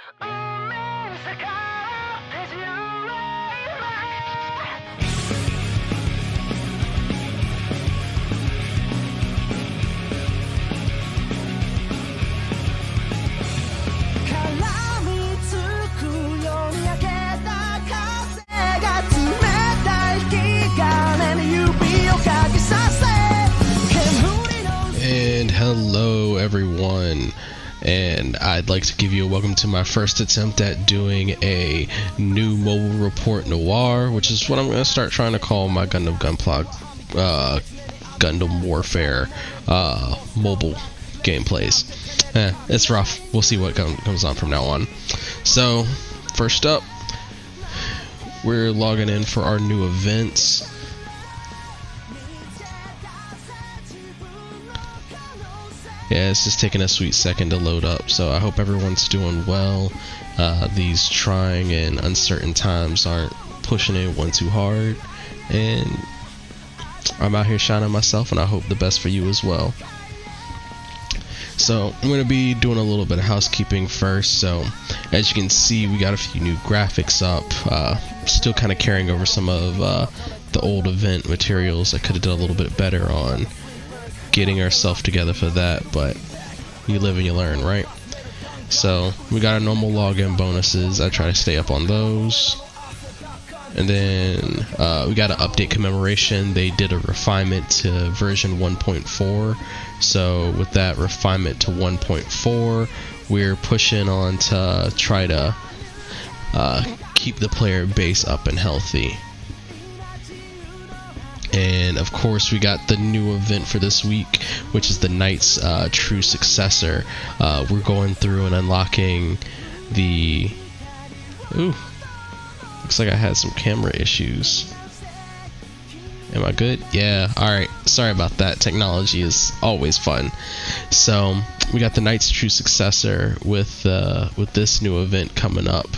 And hello everyone, and I'd like to give you a welcome to my first attempt at doing a new mobile report Noir, which is what I'm going to start trying to call my Gundam Gunpla Gundam Warfare mobile gameplays. It's rough. We'll see what comes on from now on. So first up, we're logging in for our new events. Yeah, it's just taking a sweet second to load up, so I hope everyone's doing well. These trying and uncertain times aren't pushing anyone too hard, and I'm out here shining myself, and I hope the best for you as well. So I'm going to be doing a little bit of housekeeping first. So as you can see, we got a few new graphics up, still kind of carrying over some of the old event materials. I could have done a little bit better on getting ourselves together for that, but you live and you learn, right? So we got our normal login bonuses. I try to stay up on those. And then we got an update commemoration. They did a refinement to version 1.4. So with that refinement to 1.4, we're pushing on to try to keep the player base up and healthy. And of course, we got the new event for this week, which is the Knight's True Successor. We're going through and unlocking the... Ooh, looks like I had some camera issues. Am I good? Yeah, alright. Sorry about that. Technology is always fun. So, we got the Knight's True Successor with this new event coming up.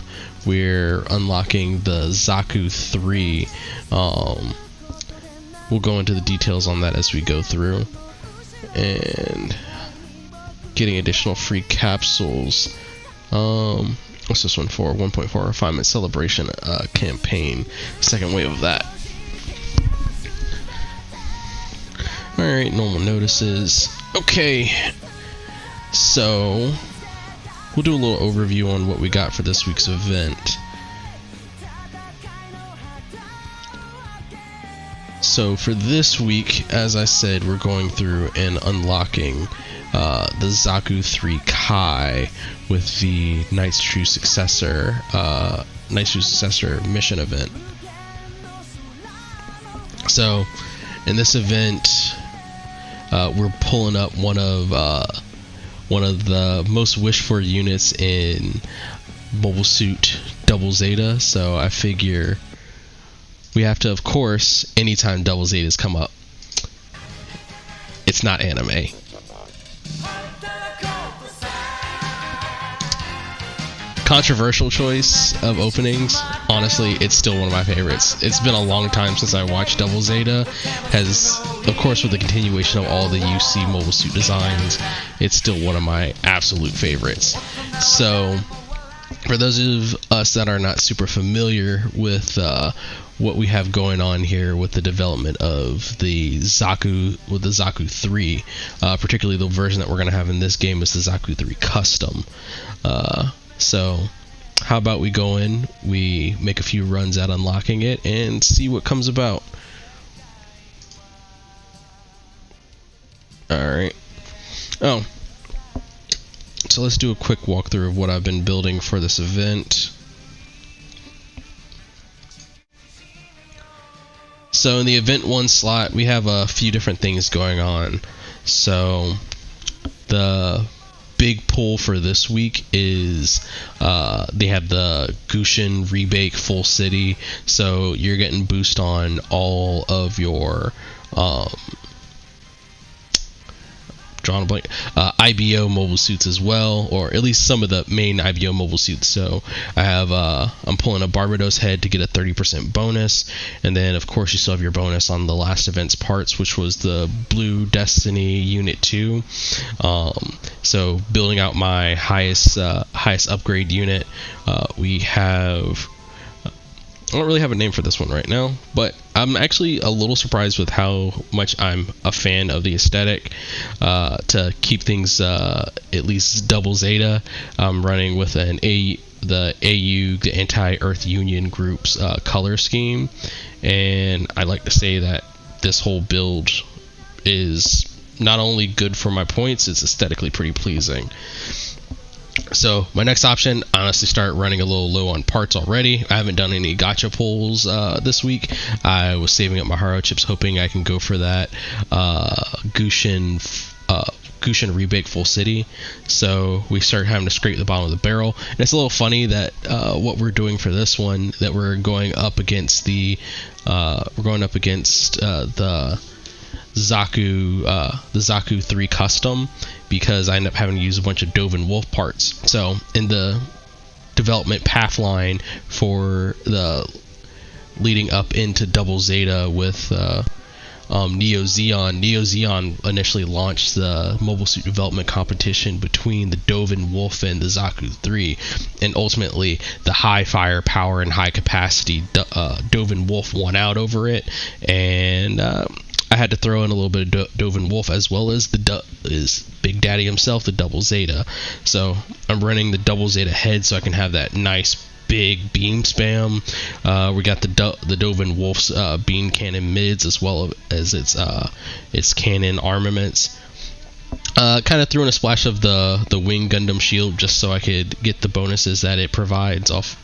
We're unlocking the Zaku 3. We'll go into the details on that as we go through, and getting additional free capsules. What's this one for? 1.4 refinement celebration campaign, second wave of that. Alright, normal notices. Okay, so we'll do a little overview on what we got for this week's event. So for this week, as I said, we're going through and unlocking the Zaku 3 Kai with the Knight's True Successor mission event. So in this event, we're pulling up one of the most wished for units in Mobile Suit Double Zeta. So I figure we have to, of course, anytime Double Zetas come up, it's not anime. Controversial choice of openings. Honestly, it's still one of my favorites. It's been a long time since I watched Double Zeta. Has, of course, with the continuation of all the UC Mobile Suit designs, it's still one of my absolute favorites. So, for those of us that are not super familiar with what we have going on here with the development of the Zaku, with the Zaku 3, particularly the version that we're going to have in this game is the Zaku 3 Custom. So how about we go in, we make a few runs at unlocking it and see what comes about. Alright. Oh, so let's do a quick walkthrough of what I've been building for this event. So in the event 1 slot, we have a few different things going on. So the big pull for this week is they have the Gusion Rebake Fullcity. So you're getting boost on all of your drawn a blank, IBO mobile suits as well, or at least some of the main IBO mobile suits. So I have I'm pulling a Barbados head to get a 30% bonus, and then of course you still have your bonus on the last event's parts, which was the Blue Destiny Unit 2. So So building out my highest upgrade unit, we have. I don't really have a name for this one right now, but I'm actually a little surprised with how much I'm a fan of the aesthetic. To keep things at least double Zeta, I'm running with the AU, the Anti-Earth Union group's color scheme, and I like to say that this whole build is not only good for my points, it's aesthetically pretty pleasing. So my next option, honestly, start running a little low on parts already. I haven't done any Gatcha pulls this week. I was saving up my haro chips, hoping I can go for that Gusion Rebake Fullcity. So we start having to scrape the bottom of the barrel. And it's a little funny that what we're doing for this one, that we're going up against the Zaku 3 custom, because I end up having to use a bunch of Dove and Wolf parts. So in the development path line for the leading up into Double Zeta with Neo Zeon initially launched the mobile suit development competition between the Dove and Wolf and the Zaku 3, and ultimately the high firepower and high capacity Dove and Wolf won out over it, and I had to throw in a little bit of Dove and Wolf, as well as is Big Daddy himself, the Double Zeta. So I'm running the Double Zeta head so I can have that nice big beam spam. We got the Dove and Wolf's beam cannon mids, as well as its cannon armaments. Kind of threw in a splash of the wing Gundam shield just so I could get the bonuses that it provides off.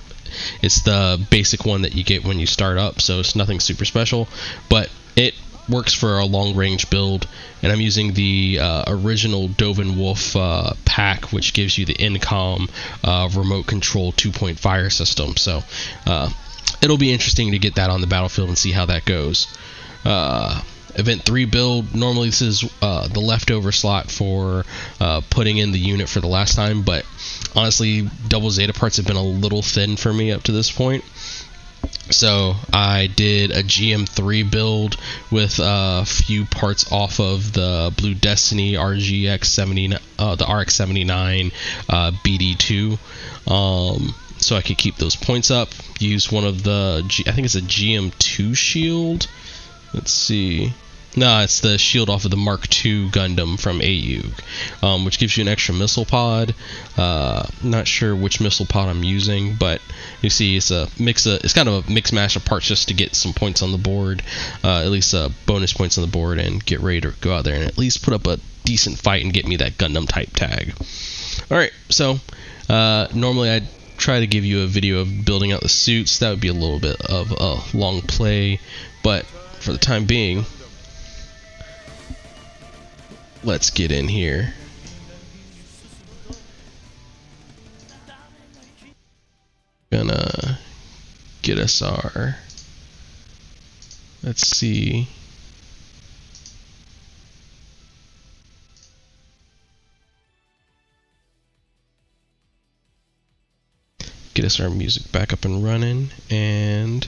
It's the basic one that you get when you start up, so it's nothing super special, but it works for a long range build. And I'm using the original Dove and Wolf pack, which gives you the Incom remote control 2-point fire system. So it'll be interesting to get that on the battlefield and see how that goes. Event 3 build, normally this is the leftover slot for putting in the unit for the last time, but honestly Double Zeta parts have been a little thin for me up to this point. So I did a GM3 build with a few parts off of the Blue Destiny RGX79, the RX79 BD2, so I could keep those points up. Use one of the I think it's a GM2 shield. Let's see. No, it's the shield off of the Mark II Gundam from AU, which gives you an extra missile pod. Not sure which missile pod I'm using, but you see it's it's kind of a mix mash of parts just to get some points on the board, at least bonus points on the board, and get ready to go out there and at least put up a decent fight and get me that Gundam type tag. Alright, so normally I'd try to give you a video of building out the suits. That would be a little bit of a long play, but for the time being, let's get in here. Gonna get us our, let's see, get us our music back up and running, and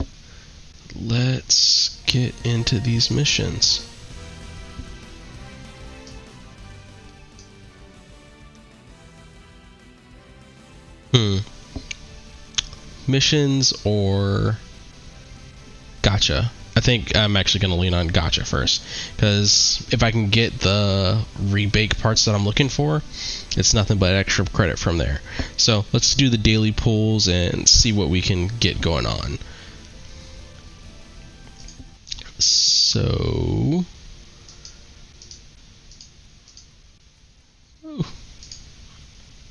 let's get into these missions. Missions or Gatcha? I think I'm actually going to lean on Gatcha first, because if I can get the rebake parts that I'm looking for, it's nothing but extra credit from there. So let's do the daily pulls and see what we can get going on. So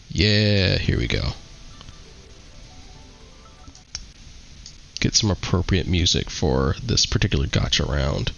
yeah, here we go. Get some appropriate music for this particular Gatcha round.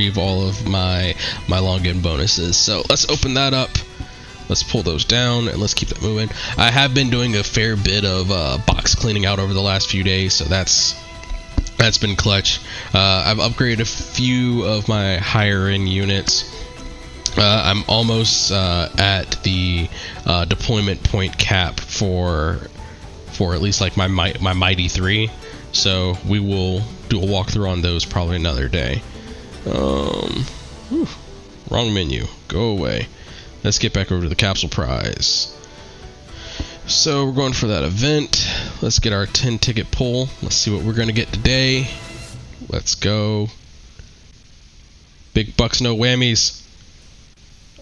retrieve all of my long gun bonuses. So let's open that up. Let's pull those down and let's keep that moving. I have been doing a fair bit of box cleaning out over the last few days, so that's been clutch. I've upgraded a few of my higher end units. I'm almost at the deployment point cap for at least like my Mighty 3. So we will do a walkthrough on those probably another day. Wrong menu. Go away. Let's get back over to the capsule prize. So we're going for that event. Let's get our 10 ticket pull. Let's see what we're going to get today. Let's go. Big bucks, no whammies.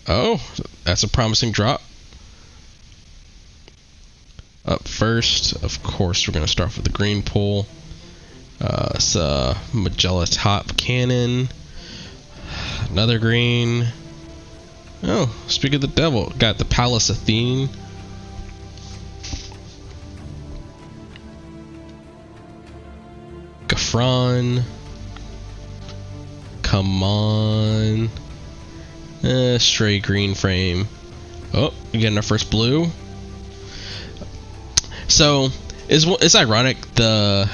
Oh, that's a promising drop. Up first, of course, we're going to start with the green pull. It's a Magella top cannon. Another green. Oh, speak of the devil, got the Palace Athene. Gafron. Come on. Stray green frame. Oh, we're getting our first blue. So, it's ironic, the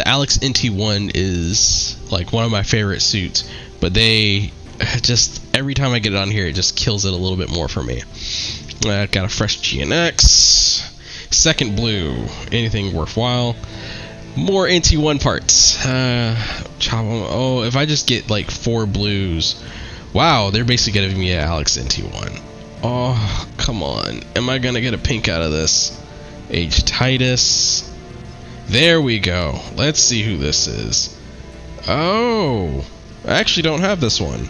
Alex NT1 is like one of my favorite suits, but they just, every time I get it on here, it just kills it a little bit more for me. Got a fresh GNX. Second blue. Anything worthwhile. More NT1 parts. Chop them. Oh, if I just get like 4 blues. Wow, they're basically giving me an Alex NT1. Oh, come on. Am I gonna get a pink out of this? H. Titus. There we go. Let's see who this is. Oh, I actually don't have this one.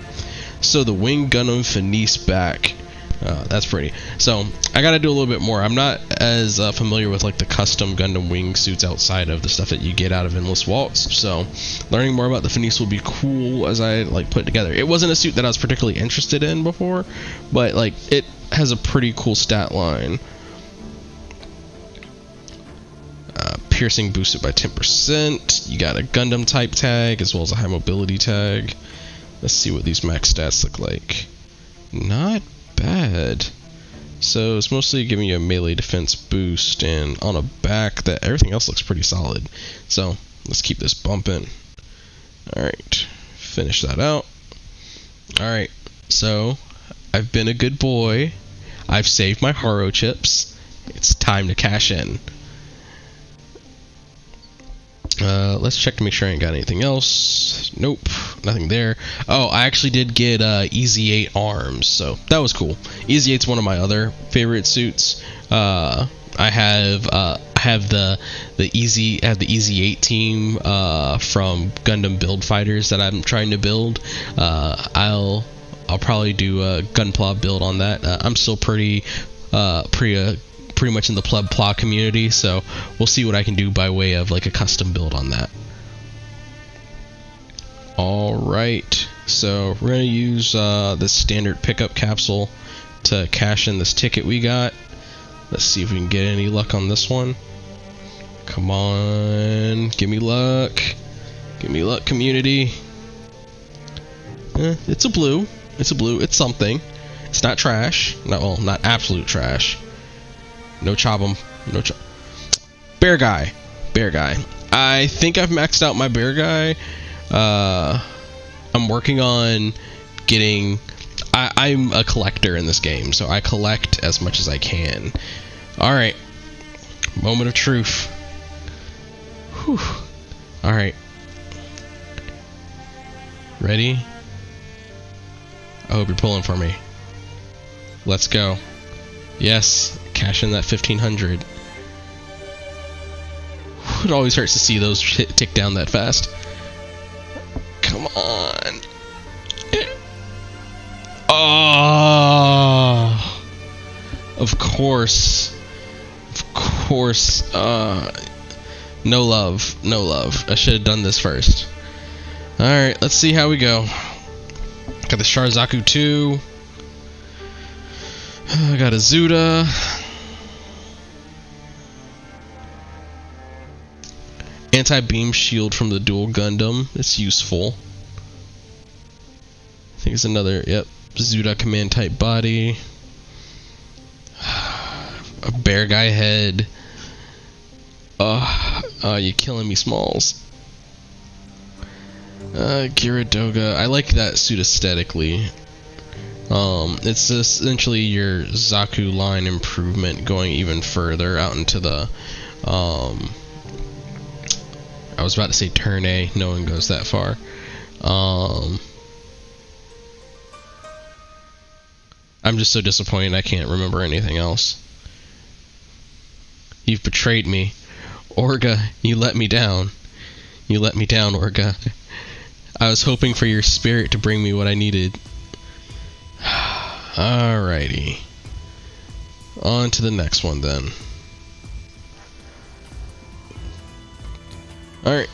So the Wing Gundam Finis back. That's pretty. So I gotta do a little bit more. I'm not as familiar with like the custom Gundam wing suits outside of the stuff that you get out of Endless Waltz. So learning more about the Finis will be cool as I like put it together. It wasn't a suit that I was particularly interested in before, but like it has a pretty cool stat line. Piercing boosted by 10%. You got a Gundam type tag as well as a high mobility tag. Let's see what these max stats look like. Not bad. So it's mostly giving you a melee defense boost, and on a back that everything else looks pretty solid. So let's keep this bumping. Alright, finish that out. Alright, so I've been a good boy. I've saved my Haro chips. It's time to cash in. Let's check to make sure I ain't got anything else. Nope, nothing there. Oh, I actually did get EZ8 arms, so that was cool. EZ8's one of my other favorite suits. I have the EZ8 team from Gundam Build Fighters that I'm trying to build. I'll probably do a Gunpla build on that. I'm still pretty much in the Pleb-Pla community, so we'll see what I can do by way of like a custom build on that. Alright, so we're going to use this standard pickup capsule to cash in this ticket we got. Let's see if we can get any luck on this one. Come on, give me luck. Give me luck, community. It's a blue. It's a blue. It's something. It's not trash. Not absolute trash. No chop 'em. No chop. Bear guy. Bear guy. I think I've maxed out my bear guy. I'm working on getting... I'm a collector in this game, so I collect as much as I can. Alright. Moment of truth. Whew. Alright. Ready? I hope you're pulling for me. Let's go. Yes. Cash in that 1500. It always hurts to see those tick down that fast. Come on. Oh, of course. Of course. No love. No love. I should have done this first. Alright, let's see how we go. Got the Sharzaku 2. I got a Zuda. Anti-beam shield from the dual Gundam. It's useful. think it's another, yep, Zuda command type body. A bear guy head. You're killing me, Smalls. Gyaradoga. I like that suit aesthetically. It's essentially your Zaku line improvement going even further out into the, I was about to say Turn A, no one goes that far. I'm just so disappointed I can't remember anything else. You've betrayed me. Orga, you let me down. You let me down, Orga. I was hoping for your spirit to bring me what I needed. Alrighty. On to the next one then. Alright.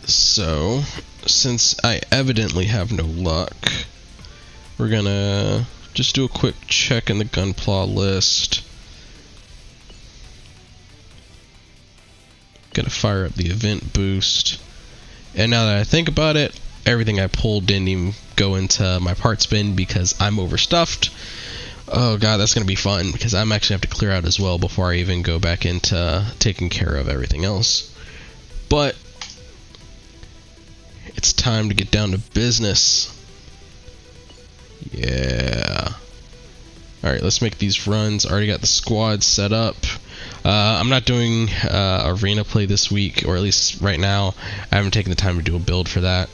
So, since I evidently have no luck, we're gonna just do a quick check in the Gunpla list. Gonna fire up the event boost. And now that I think about it, everything I pulled didn't even go into my parts bin because I'm overstuffed. Oh god, that's gonna be fun because I'm actually have to clear out as well before I even go back into taking care of everything else. But it's time to get down to business. Yeah. Alright, let's make these runs. Already got the squad set up. I'm not doing arena play this week, or at least right now. I haven't taken the time to do a build for that.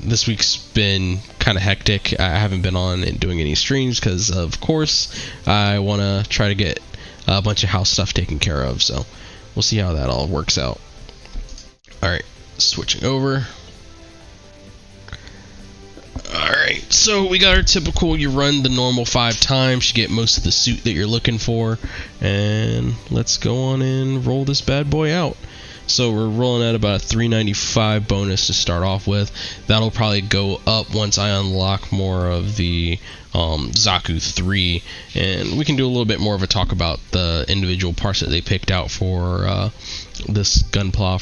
This week's been kind of hectic. I haven't been on and doing any streams because, of course, I want to try to get a bunch of house stuff taken care of. So we'll see how that all works out. Alright, switching over. Alright, so we got our typical, you run the normal 5 times, you get most of the suit that you're looking for, and let's go on and roll this bad boy out. So we're rolling at about a 395 bonus to start off with. That'll probably go up once I unlock more of the Zaku 3, and we can do a little bit more of a talk about the individual parts that they picked out for this Gunpla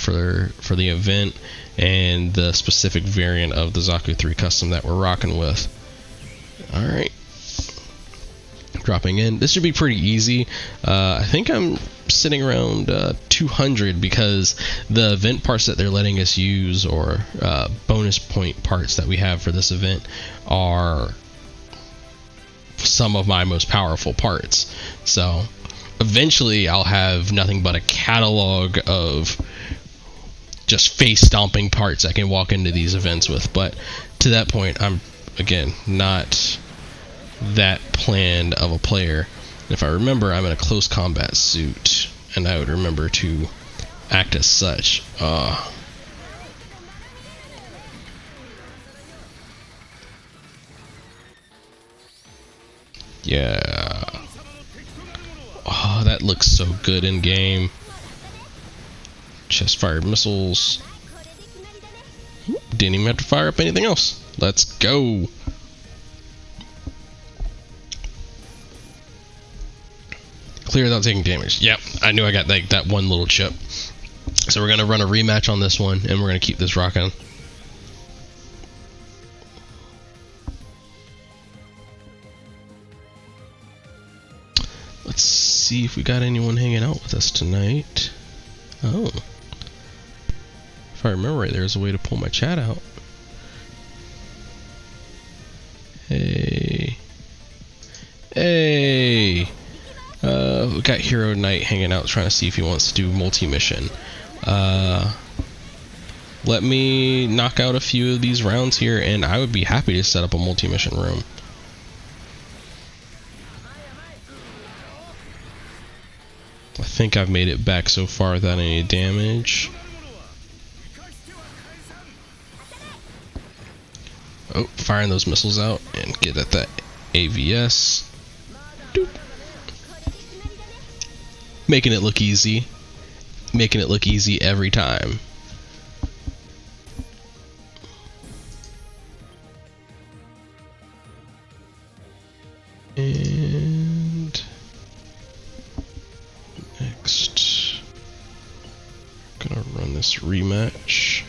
for the event, and the specific variant of the Zaku 3 custom that we're rocking with. Alright. Dropping in. This should be pretty easy. I think I'm sitting around 200 because the event parts that they're letting us use, or bonus point parts that we have for this event, are some of my most powerful parts. So eventually I'll have nothing but a catalog of just face stomping parts I can walk into these events with, but to that point I'm again not that planned of a player. If I remember, I'm in a close combat suit, and I would remember to act as such. Yeah. Oh, that looks so good in game. Chest fired missiles. Didn't even have to fire up anything else. Let's go. Clear without taking damage. Yep, I knew I got that one little chip. So we're gonna run a rematch on this one, and we're gonna keep this rocking. Let's see if we got anyone hanging out with us tonight. Oh. If I remember right, there's a way to pull my chat out. Hey. Hey. We got Hero Knight hanging out trying to see if he wants to do multi-mission. Let me knock out a few of these rounds here, and I would be happy to set up a multi-mission room. I think I've made it back so far without any damage. Oh, firing those missiles out and get at that AVS. Doop. Making it look easy. Making it look easy every time. And next, gonna run this rematch.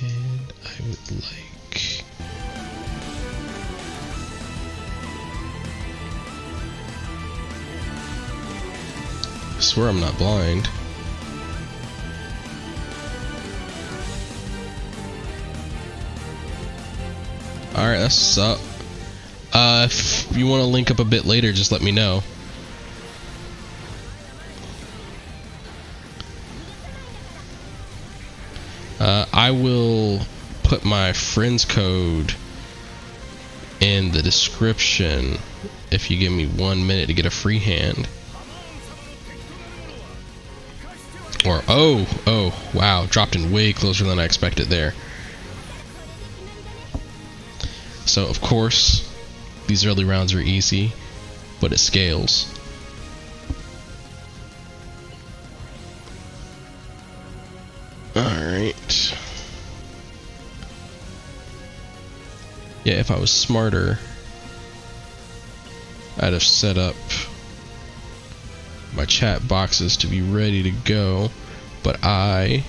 And like. I swear I'm not blind. Alright, that's up. If you want to link up a bit later, just let me know. I will put my friend's code in the description if you give me 1 minute to get a free hand. Or, oh, wow, dropped in way closer than I expected there. So, of course, these early rounds are easy, but it scales. Alright. Yeah, if I was smarter, I'd have set up my chat boxes to be ready to go, but I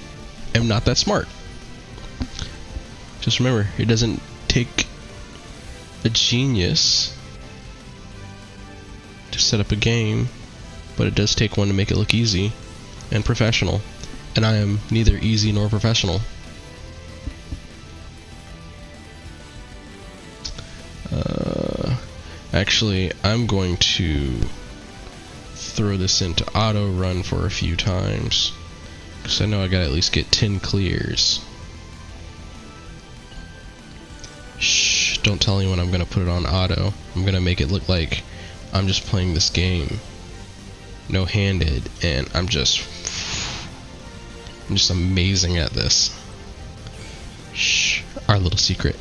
am not that smart. Just remember, it doesn't take a genius to set up a game, but it does take one to make it look easy and professional, and I am neither easy nor professional. Actually, I'm going to throw this into auto run for a few times, because I know I gotta at least get 10 clears. Shh, don't tell anyone I'm gonna put it on auto. I'm gonna make it look like I'm just playing this game no-handed, and I'm just amazing at this. Shh, our little secret.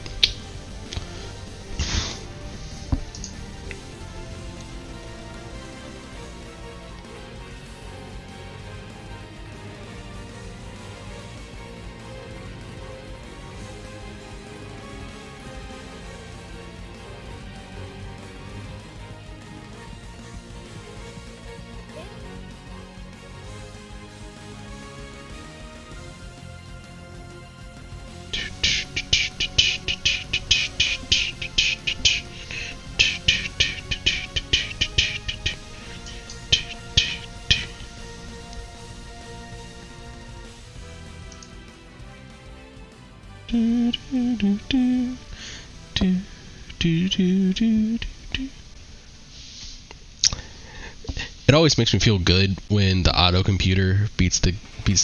It always makes me feel good when the auto computer beats the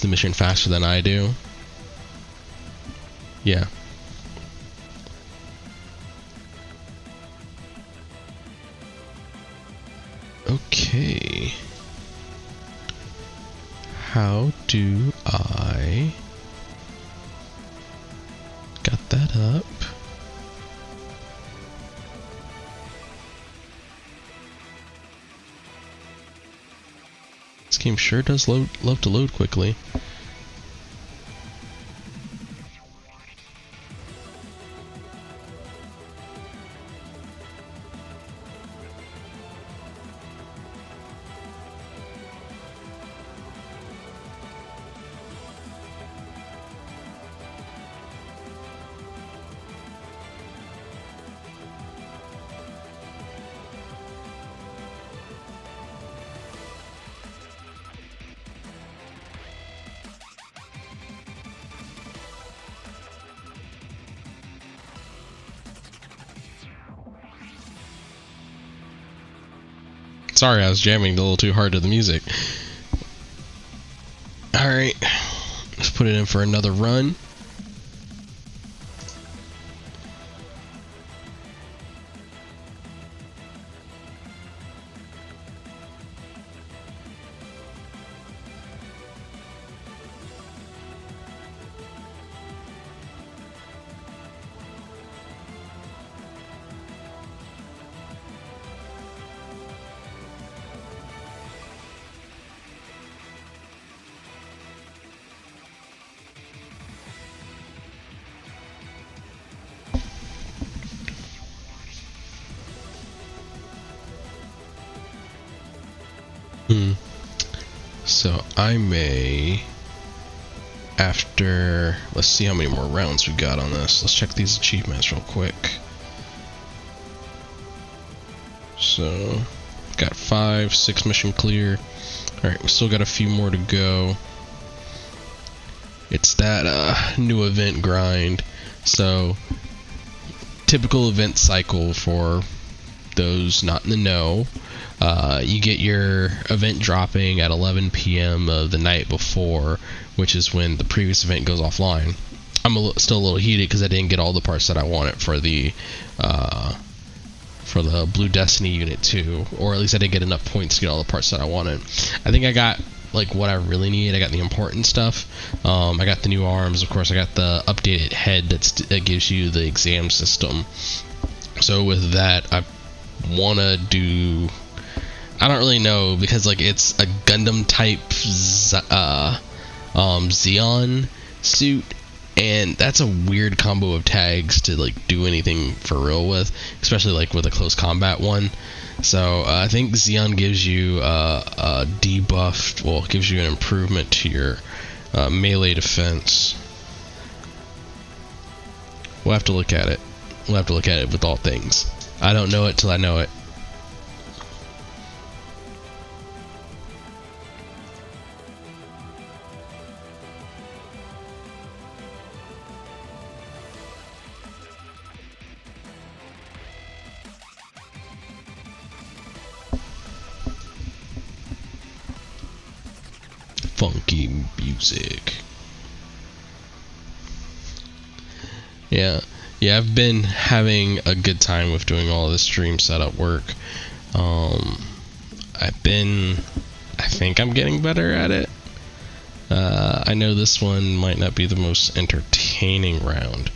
mission faster than I do. Yeah. Okay. How do I got that up? This game sure does love to load quickly. Sorry, I was jamming a little too hard to the music. Alright, let's put it in for another run. So I may after, let's see how many more rounds we got on this. Let's check these achievements real quick. So, got 5, 6 mission clear. Alright, we still got a few more to go. It's that new event grind. So, typical event cycle for those not in the know. You get your event dropping at 11 p.m. of the night before, which is when the previous event goes offline. I'm still a little heated because I didn't get all the parts that I wanted for the Blue Destiny Unit 2, or at least I didn't get enough points to get all the parts that I wanted. I think I got like what I really need. I got the important stuff. I got the new arms, of course. I got the updated head that gives you the exam system. So with that, I want to do, I don't really know, because like it's a Gundam type Xeon suit, and that's a weird combo of tags to like do anything for real with, especially like with a close combat one. So I think Xeon gives you a debuffed, well, it gives you an improvement to your melee defense. We'll have to look at it. We'll have to look at it with all things. I don't know it till I know it. Funky music. Yeah, I've been having a good time with doing all this stream setup work. I think I'm getting better at it. I know this one might not be the most entertaining round.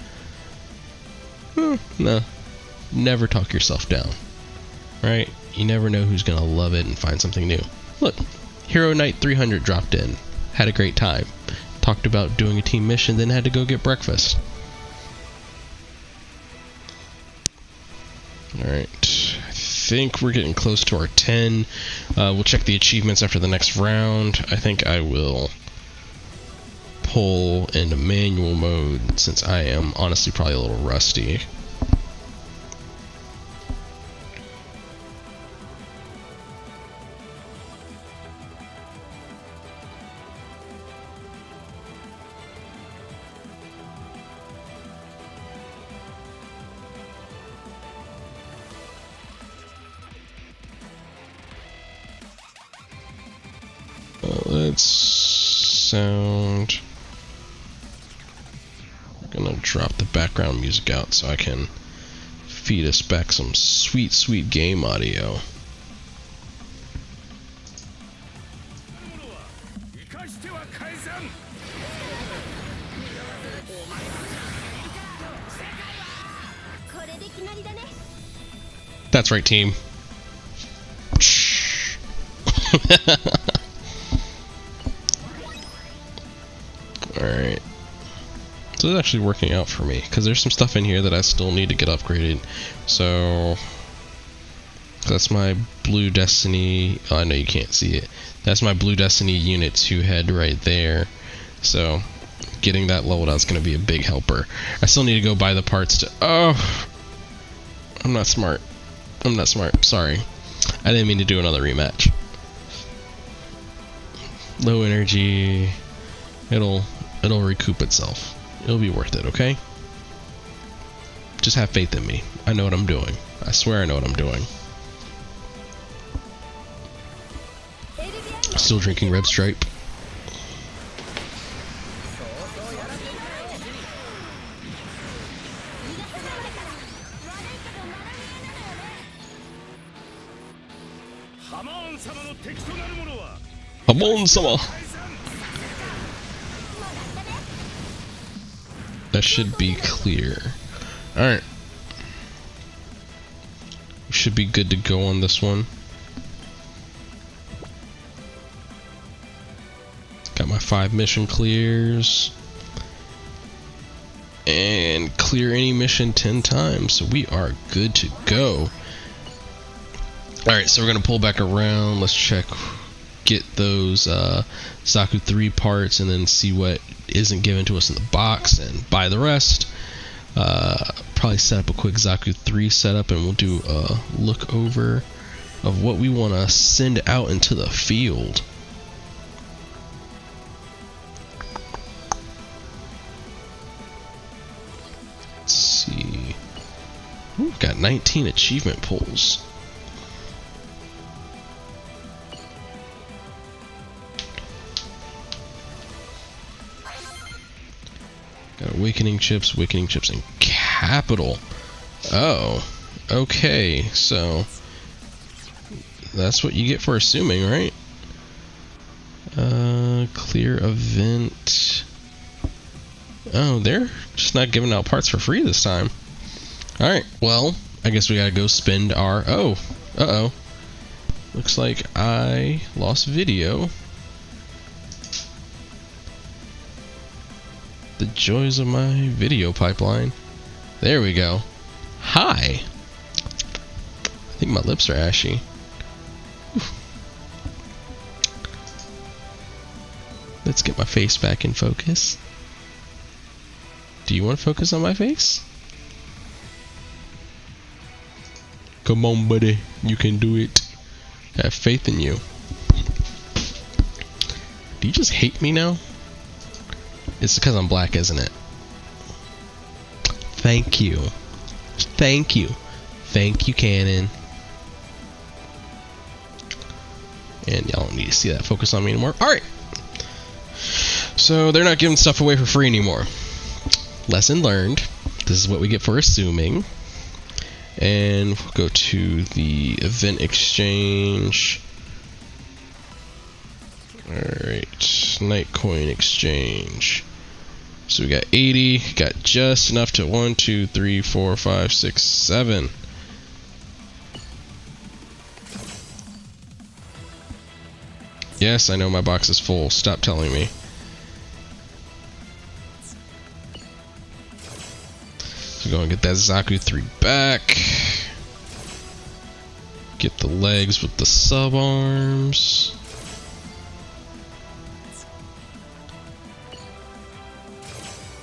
No, never talk yourself down, right? You never know who's gonna love it and find something new. Look, Hero Knight 300 dropped in, had a great time, talked about doing a team mission, then had to go get breakfast. Alright, I think we're getting close to our 10. We'll check the achievements after the next round. I think I will pull into manual mode since I am honestly probably a little rusty. Let's sound. I'm gonna drop the background music out so I can feed us back some sweet, sweet game audio. That's right, team. Alright. So it's actually working out for me, because there's some stuff in here that I still need to get upgraded. So that's my Blue Destiny. Oh, I know you can't see it. That's my Blue Destiny Unit 2 head right there. So getting that leveled out is going to be a big helper. I still need to go buy the parts to... Oh! I'm not smart. I'm not smart. Sorry. I didn't mean to do another rematch. Low energy. It'll recoup itself. It'll be worth it, okay? Just have faith in me. I know what I'm doing. I swear I know what I'm doing. Still drinking Red Stripe. Hamon-sama! That should be clear. Alright. We should be good to go on this one. Got my 5 mission clears. And clear any mission 10 times, so we are good to go. Alright, so we're gonna pull back around. Let's check get those Zaku 3 parts and then see what isn't given to us in the box and buy the rest. Probably set up a quick Zaku 3 setup, and we'll do a look over of what we want to send out into the field. Let's see. We've got 19 achievement pulls. Got awakening chips, and capital. Oh, okay. So that's what you get for assuming, right? Clear event. Oh, they're just not giving out parts for free this time. Alright, well, I guess we gotta go spend our... Oh, uh-oh. Looks like I lost video. The joys of my video pipeline. There we go. Hi. I think my lips are ashy. Let's get my face back in focus. Do you want to focus on my face? Come on, buddy. You can do it. I have faith in you. Do you just hate me now? It's because I'm black, isn't it? Thank you. Thank you. Thank you, Canon. And y'all don't need to see that focus on me anymore. Alright. So they're not giving stuff away for free anymore. Lesson learned. This is what we get for assuming. And we'll go to the event exchange. Alright. Night coin exchange. So we got 80. Got just enough to 1, 2, 3, 4, 5, 6, 7. Yes, I know my box is full. Stop telling me. So go and get that Zaku 3 back. Get the legs with the sub arms.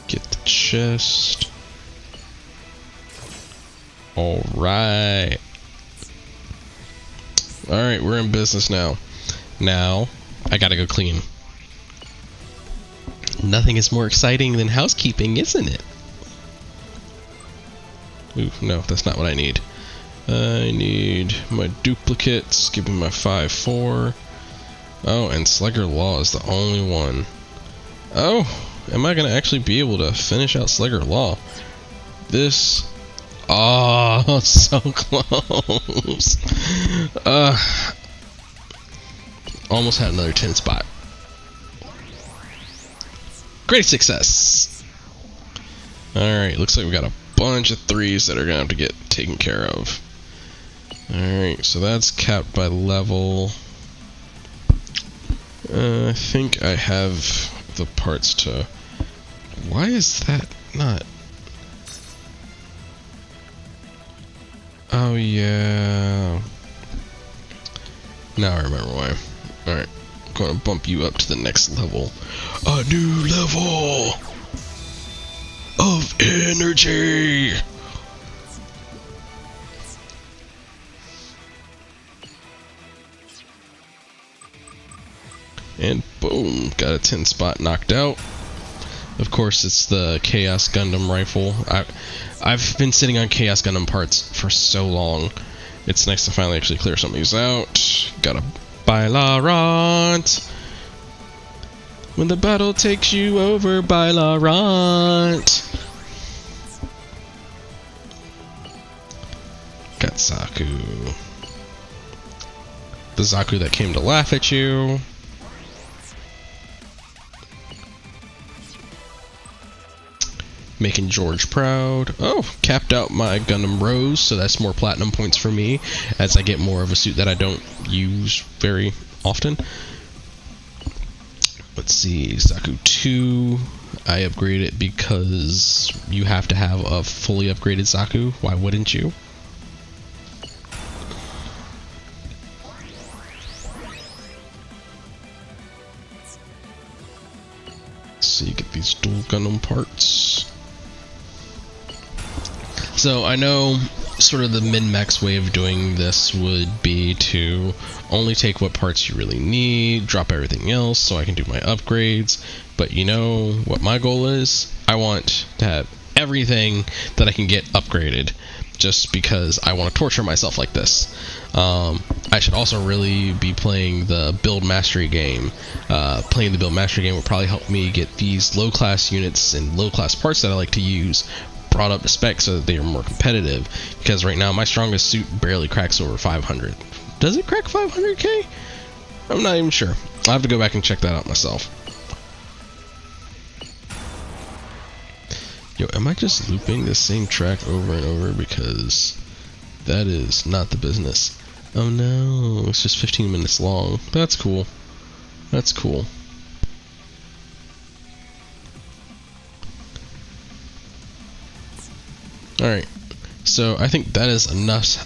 Get the chest. Alright. Alright, we're in business now. Now, I gotta go clean. Nothing is more exciting than housekeeping, isn't it? Ooh, no, that's not what I need. I need my duplicates. Give me my 5-4. Oh, and Slugger Law is the only one. Oh, am I gonna actually be able to finish out Slugger Law? This... Oh, so close. Almost had another 10 spot. Great success. Alright, looks like we got a bunch of 3s that are gonna have to get taken care of. Alright, so that's capped by level. I think I have the parts to... Why is that not... Oh yeah... Now I remember why. Alright, I'm going to bump you up to the next level. A new level of energy! And boom, got a 10 spot knocked out. Of course, it's the Chaos Gundam rifle. I've been sitting on Chaos Gundam parts for so long. It's nice to finally actually clear some of these out. Got a Bailarant. When the battle takes you over, Bailarant. Got Zaku. The Zaku that came to laugh at you. Making George proud. Oh, capped out my Gundam Rose, so that's more platinum points for me as I get more of a suit that I don't use very often. Let's see, Zaku 2. I upgrade it because you have to have a fully upgraded Zaku. Why wouldn't you? see, get these dual Gundam parts. So I know sort of the min-max way of doing this would be to only take what parts you really need, drop everything else so I can do my upgrades. But you know what my goal is? I want to have everything that I can get upgraded, just because I want to torture myself like this. I should also really be playing the build mastery game. Playing the build mastery game will probably help me get these low class units and low class parts that I like to use brought up to spec so that they are more competitive, because right now my strongest suit barely cracks over 500. Does it crack 500k? I'm not even sure. I'll have to go back and check that out myself. Yo, am I just looping the same track over and over? Because that is not the business. Oh no, it's just 15 minutes long. That's cool. That's cool. Alright, so I think that is enough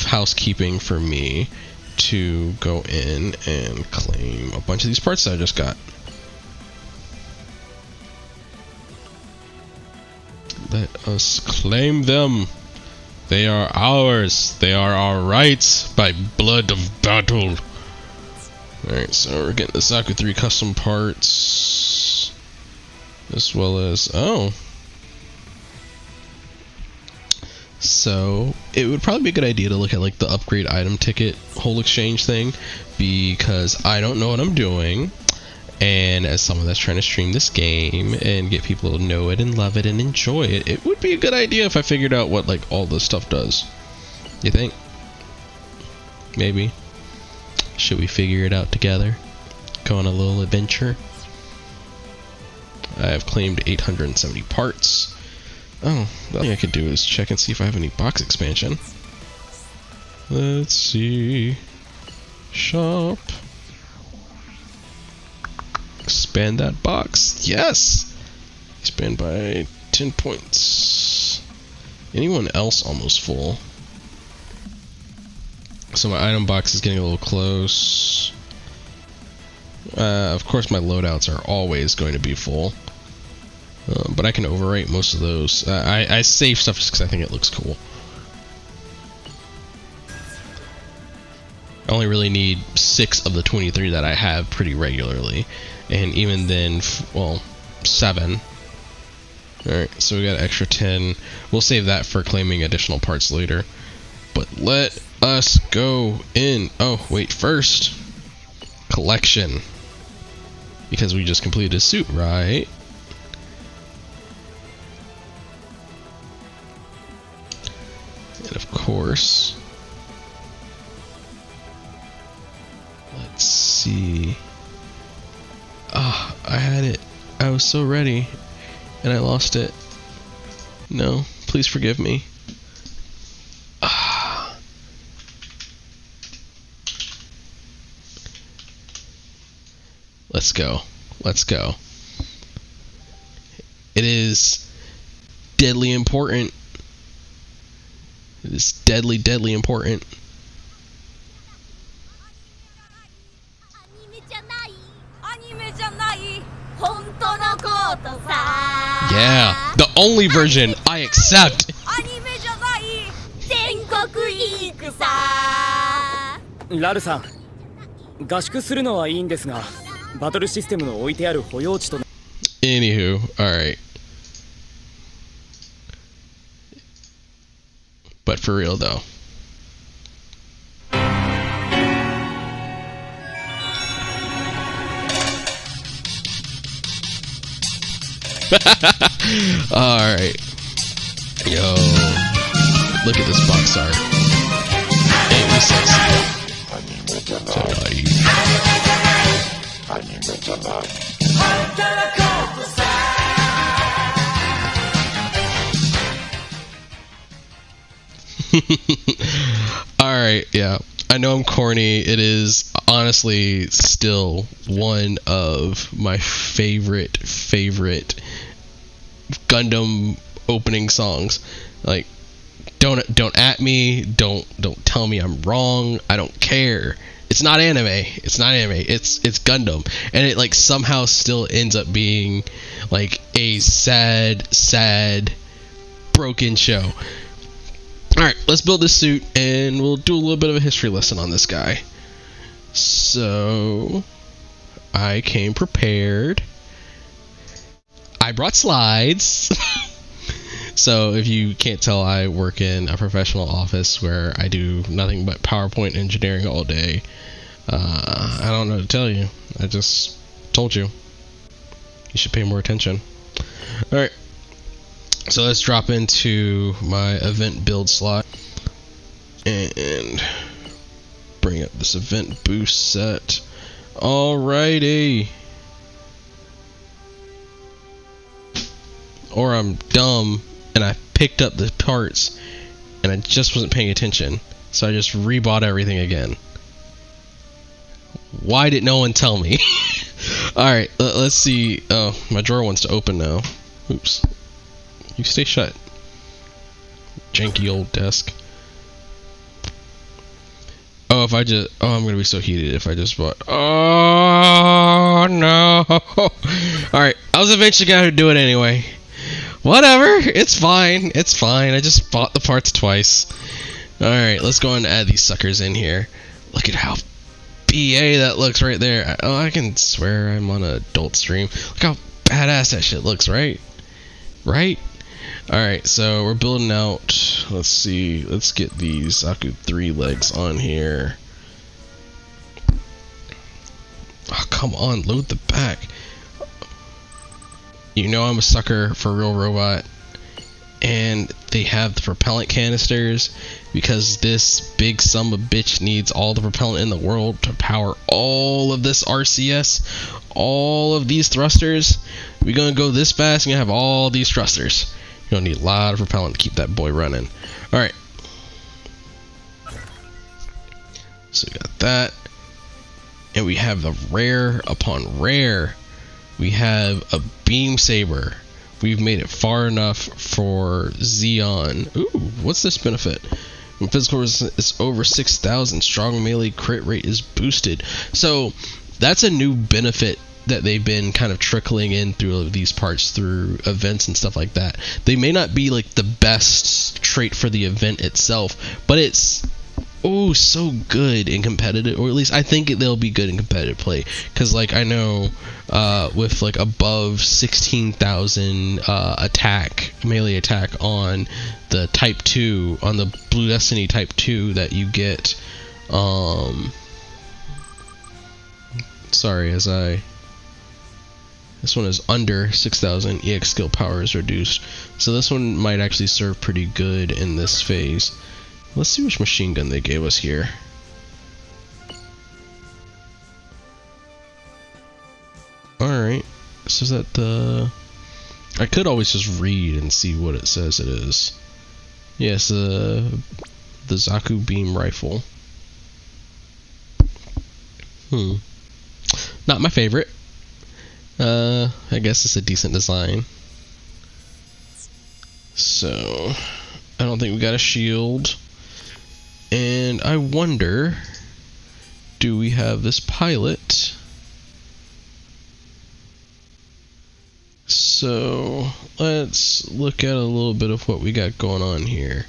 housekeeping for me to go in and claim a bunch of these parts that I just got. Let us claim them. They are ours. They are our rights by blood of battle. Alright, so we're getting the Zaku 3 custom parts, as well as, oh. So it would probably be a good idea to look at like the upgrade item ticket whole exchange thing, because I don't know what I'm doing, and as someone that's trying to stream this game and get people to know it and love it and enjoy it, it would be a good idea if I figured out what like all this stuff does. You think? Maybe. Should we figure it out together? Go on a little adventure? I have claimed 870 parts. Oh, the thing I could do is check and see if I have any box expansion. Let's see. Shop. Expand that box. Yes! Expand by 10 points. Anyone else almost full? So my item box is getting a little close. Of course my loadouts are always going to be full. But I can overwrite most of those. I save stuff just because I think it looks cool. I only really need 6 of the 23 that I have pretty regularly. And even then, well, 7. Alright, so we got an extra 10. We'll save that for claiming additional parts later. But let us go in. Oh, wait, first, collection. Because we just completed a suit, right? And of course, let's see. Ah, I had it. I was so ready, and I lost it. No, please forgive me. Ah. Let's go. Let's go. It is deadly important. It is deadly, deadly important. Yeah, the only version I accept. Laru-san, 合宿するのはいいんですが、バトルシステムの置いてある保養地と。Anywho, alright. But for real though. Alright. Yo. Look at this box art. Ain't we sexy? Alright, yeah. I know I'm corny. It is honestly still one of my favorite Gundam opening songs. Like, don't at me, don't tell me I'm wrong. I don't care. It's not anime. It's not anime. It's Gundam, and it like somehow still ends up being like a sad, broken show. All right, let's build this suit, and we'll do a little bit of a history lesson on this guy. So, I came prepared. I brought slides. So if you can't tell, I work in a professional office where I do nothing but PowerPoint engineering all day. I don't know what to tell you. I just told you. You should pay more attention. Alright. So let's drop into my event build slot. And bring up this event boost set. Alrighty. Or I'm dumb and I picked up the parts and I just wasn't paying attention, so I just rebought everything again. Why did no one tell me? Alright, let's see. Oh, my drawer wants to open now. Oops. You stay shut. Janky old desk. Oh, if I just... Oh, I'm gonna be so heated if I just bought... Oh, no. Alright, I was eventually gonna do it anyway. Whatever, it's fine. It's fine. I just bought the parts twice. Alright, let's go and add these suckers in here. Look at how BA that looks right there. Oh, I can swear I'm on an adult stream. Look how badass that shit looks, right? Right? Alright, so we're building out. Let's see. Let's get these Zaku 3 legs on here. Oh, come on. Load the back. You know I'm a sucker for Real Robot, and they have the propellant canisters because this big son of a bitch needs all the propellant in the world to power all of this RCS, all of these thrusters. We're gonna go this fast and you have all these thrusters. You're gonna need a lot of propellant to keep that boy running. Alright. So we got that. And we have the rare upon rare. We have a beam saber. We've made it far enough for Xeon. Ooh, what's this benefit? When physical resistance is over 6,000, strong melee crit rate is boosted. So that's a new benefit that they've been kind of trickling in through these parts through events and stuff like that. They may not be like the best trait for the event itself, but it's so good in competitive, or at least I think they'll be good in competitive play, because like I know with like above 16,000 melee attack on the type 2, on the Blue Destiny type 2 that you get, this one is under 6,000 EX skill power is reduced, so this one might actually serve pretty good in this phase. Let's see which machine gun they gave us here. Alright, so is that the... I could always just read and see what it says it is. Yes, the Zaku beam rifle. Not my favorite. I guess it's a decent design. So, I don't think we got a shield. And I wonder, do we have this pilot? So let's look at a little bit of what we got going on here.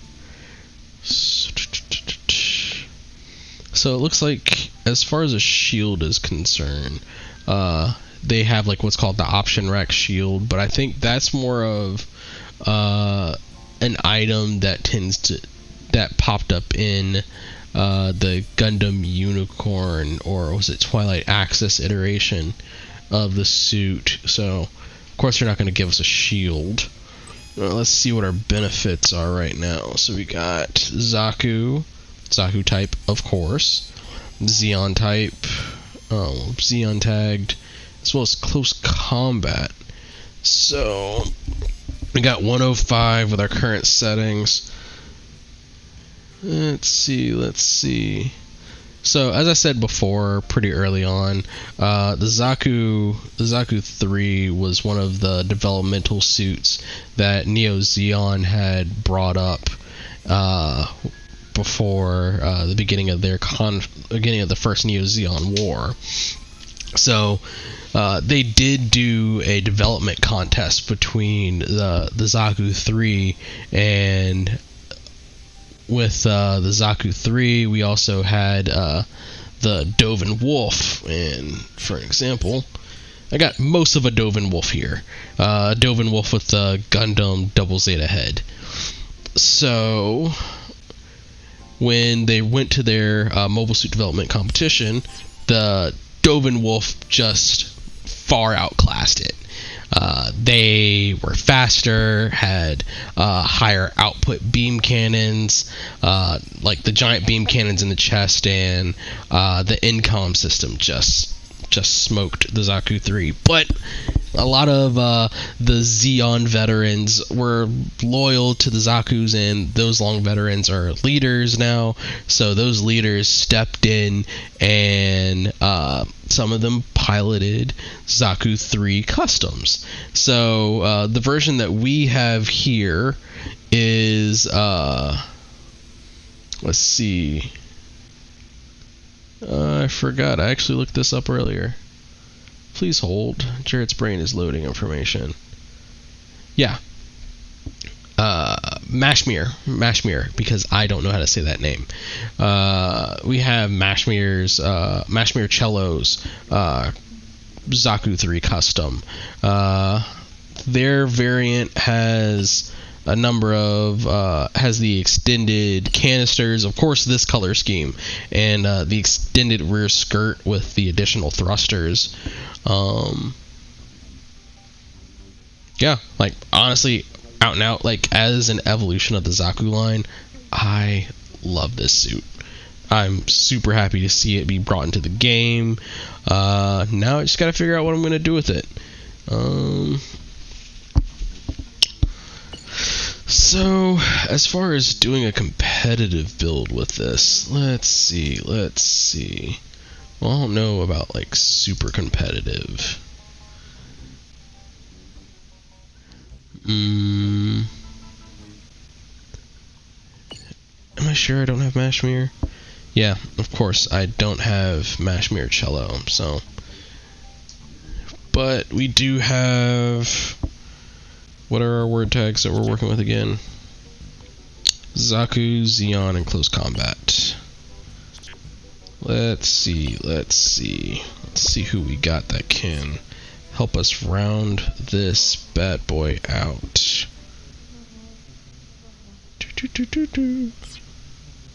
So it looks like, as far as a shield is concerned, they have like what's called the option rack shield, but I think that's more of an item that popped up in the Gundam Unicorn, or was it Twilight Axis iteration of the suit. So of course they're not going to give us a shield. Let's see what our benefits are right now. So we got Zaku type, of course, Xeon type, Xeon tagged, as well as close combat. So we got 105 with our current settings. Let's see. So as I said before, pretty early on, the Zaku 3 was one of the developmental suits that Neo Xeon had brought up before the beginning of the first Neo Zeon War. So they did do a development contest between the Zaku 3, and with the Zaku 3 we also had the Dovin Wolf. And for example, I got most of a Dovin Wolf here. Dovin Wolf with the Gundam Double Zeta head. So when they went to their mobile suit development competition, the Dovin Wolf just far outclassed it. They were faster, had higher output beam cannons, like the giant beam cannons in the chest, and the INCOM system just smoked the Zaku 3. But a lot of the Zeon veterans were loyal to the Zakus, and those long veterans are leaders now. So those leaders stepped in, and some of them piloted Zaku 3 customs. So the version that we have here is, let's see. I forgot. I actually looked this up earlier. Please hold. Jarrett's brain is loading information. Yeah. Mashmir, because I don't know how to say that name. We have Mashmir Cello's Zaku 3 custom. Their variant has a number of has the extended canisters, of course this color scheme, and the extended rear skirt with the additional thrusters. Yeah, like honestly, out and out, like as an evolution of the Zaku line, I love this suit. I'm super happy to see it be brought into the game. Now I just gotta figure out what I'm gonna do with it. So, as far as doing a competitive build with this, let's see. Well, I don't know about, like, super competitive. Am I sure I don't have Mashmir? Yeah, of course, I don't have Mashmir Cello, so. But we do have... What are our word tags that we're working with again? Zaku, Zeon, and close combat. Let's see who we got that can help us round this bad boy out.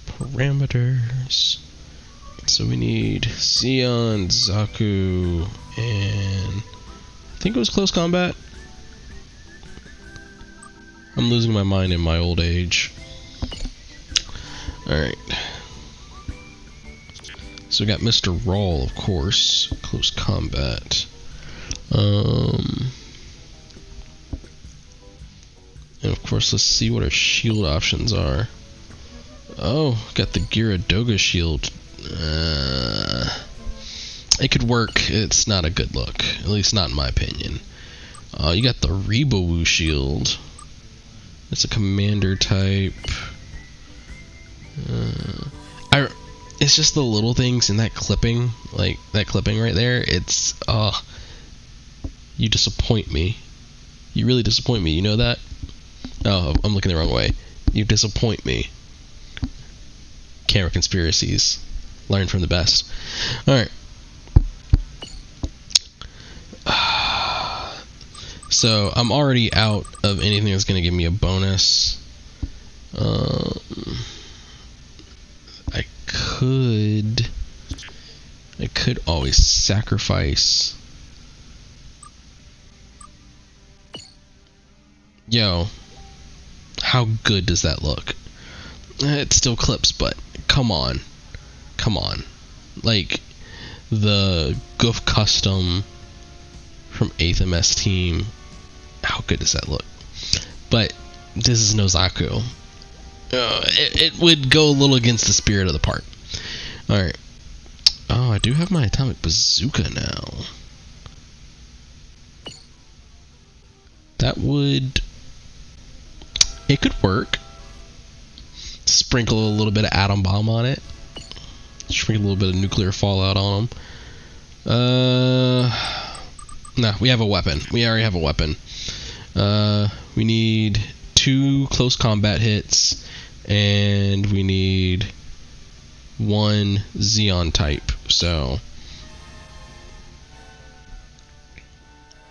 Parameters. So we need Zeon, Zaku, and I think it was close combat. I'm losing my mind in my old age. Alright. So we got Mr. Rawl, of course. Close combat. And of course, let's see what our shield options are. Oh, got the Gyaradoga shield. It could work. It's not a good look. At least not in my opinion. You got the Rebake shield. It's a commander type. It's just the little things in that clipping, like that clipping right there. It's you disappoint me. You really disappoint me. You know that? Oh, I'm looking the wrong way. You disappoint me. Camera conspiracies. Learn from the best. All right. So I'm already out of anything that's going to give me a bonus. I could always sacrifice. Yo, how good does that look? It still clips, but come on. Like the Goof custom from 8th MS team. How good does that look? But this is no Zaku. It would go a little against the spirit of the part. Alright. Oh, I do have my atomic bazooka now. That would... It could work. sprinkle a little bit of atom bomb on it. Sprinkle a little bit of nuclear fallout on them. No, we have a weapon. We already have a weapon. We need 2 close combat hits, and we need 1 Xeon type. So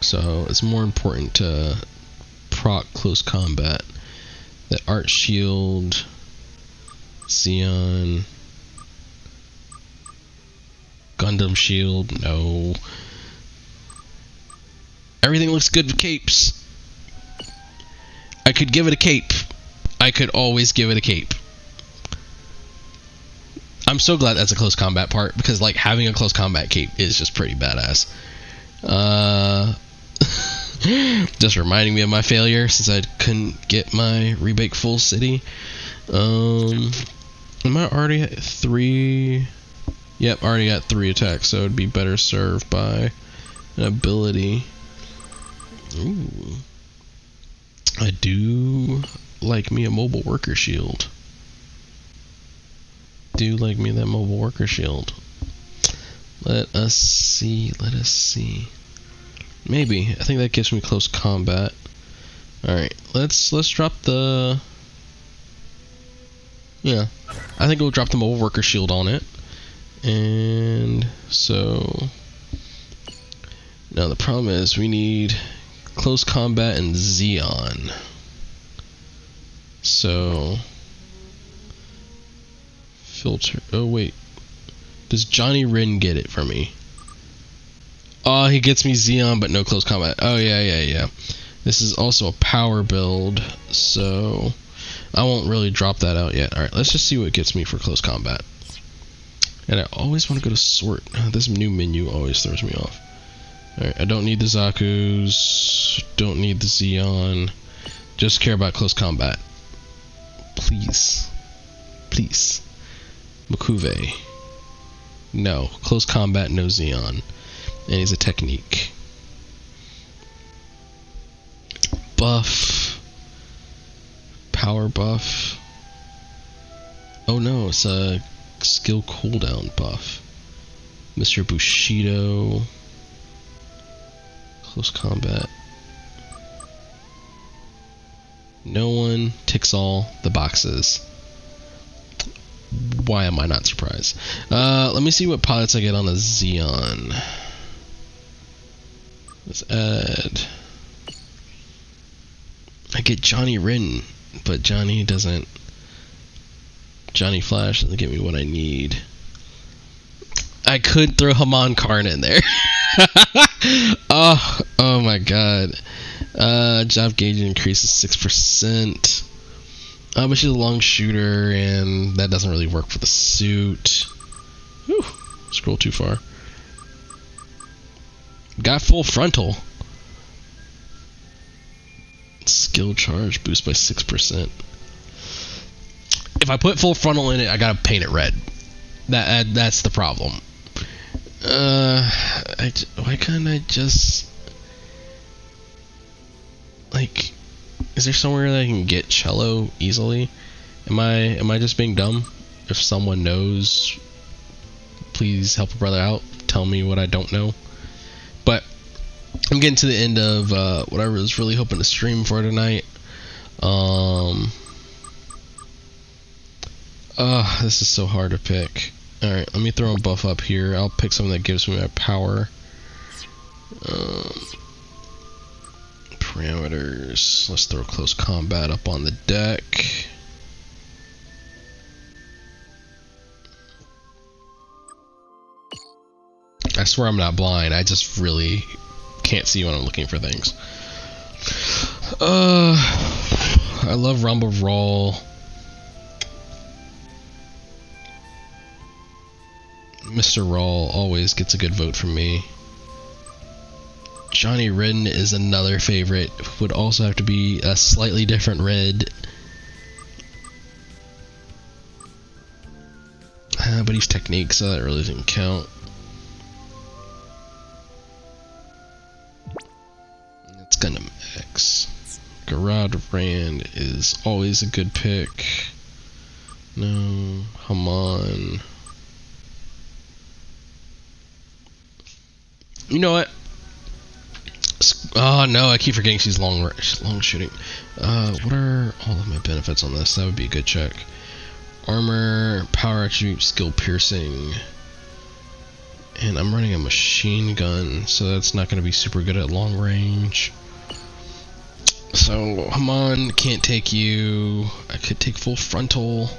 it's more important to proc close combat. That Art Shield, Xeon, Gundam Shield, no. Everything looks good with capes. I could give it a cape. I could always give it a cape. I'm so glad that's a close combat part, because like having a close combat cape is just pretty badass. Just reminding me of my failure since I couldn't get my Rebake Fullcity. Am I already at 3? Yep, already got 3 attacks, so it'd be better served by an ability. Ooh. I do like me a mobile worker shield. Do like me that mobile worker shield. Let us see. Maybe. I think that gives me close combat. Alright, let's drop the... Yeah. I think we'll drop the mobile worker shield on it. And so... Now the problem is we need close combat and Xeon. So... Filter... Oh wait. Does Johnny Rin get it for me? Oh, he gets me Xeon, but no close combat. Oh, yeah. This is also a power build, so I won't really drop that out yet. Alright, let's just see what it gets me for close combat. And I always want to go to sort. This new menu always throws me off. Alright, I don't need the Zaku's, don't need the Xeon, just care about close combat. Please. Makuve. No. Close combat, no Xeon. And he's a technique. Buff. Power buff. Oh no, it's a skill cooldown buff. Mr. Bushido. Close combat. No one ticks all the boxes. Why am I not surprised? Let me see what pilots I get on a Xeon. Let's add. I get Johnny Rin, but Johnny doesn't. Johnny Flash doesn't give me what I need. I could throw Haman Karn in there. oh my god. Job gauge increases 6%. But she's a long shooter, and that doesn't really work for the suit. Whew, scroll too far. Got full frontal. Skill charge boost by 6%. If I put full frontal in it, I gotta paint it red. That's the problem. Why can't I just like? Is there somewhere that I can get cello easily? Am I just being dumb? If someone knows, please help a brother out. Tell me what I don't know. But I'm getting to the end of what I was really hoping to stream for tonight. This is so hard to pick. Alright, let me throw a buff up here. I'll pick something that gives me my power. Parameters. Let's throw close combat up on the deck. I swear I'm not blind. I just really can't see when I'm looking for things. I love Rumble Roll. Mr. Rawl always gets a good vote from me. Johnny Rin is another favorite. Would also have to be a slightly different red. But he's technique, so that really doesn't count. That's Gundam X. Garad Rand is always a good pick. No, come on. You know what? Oh no, I keep forgetting she's long shooting. What are all of my benefits on this? That would be a good check. Armor, power attribute, skill piercing. And I'm running a machine gun, so that's not going to be super good at long range. So, come on, can't take you. I could take full frontal.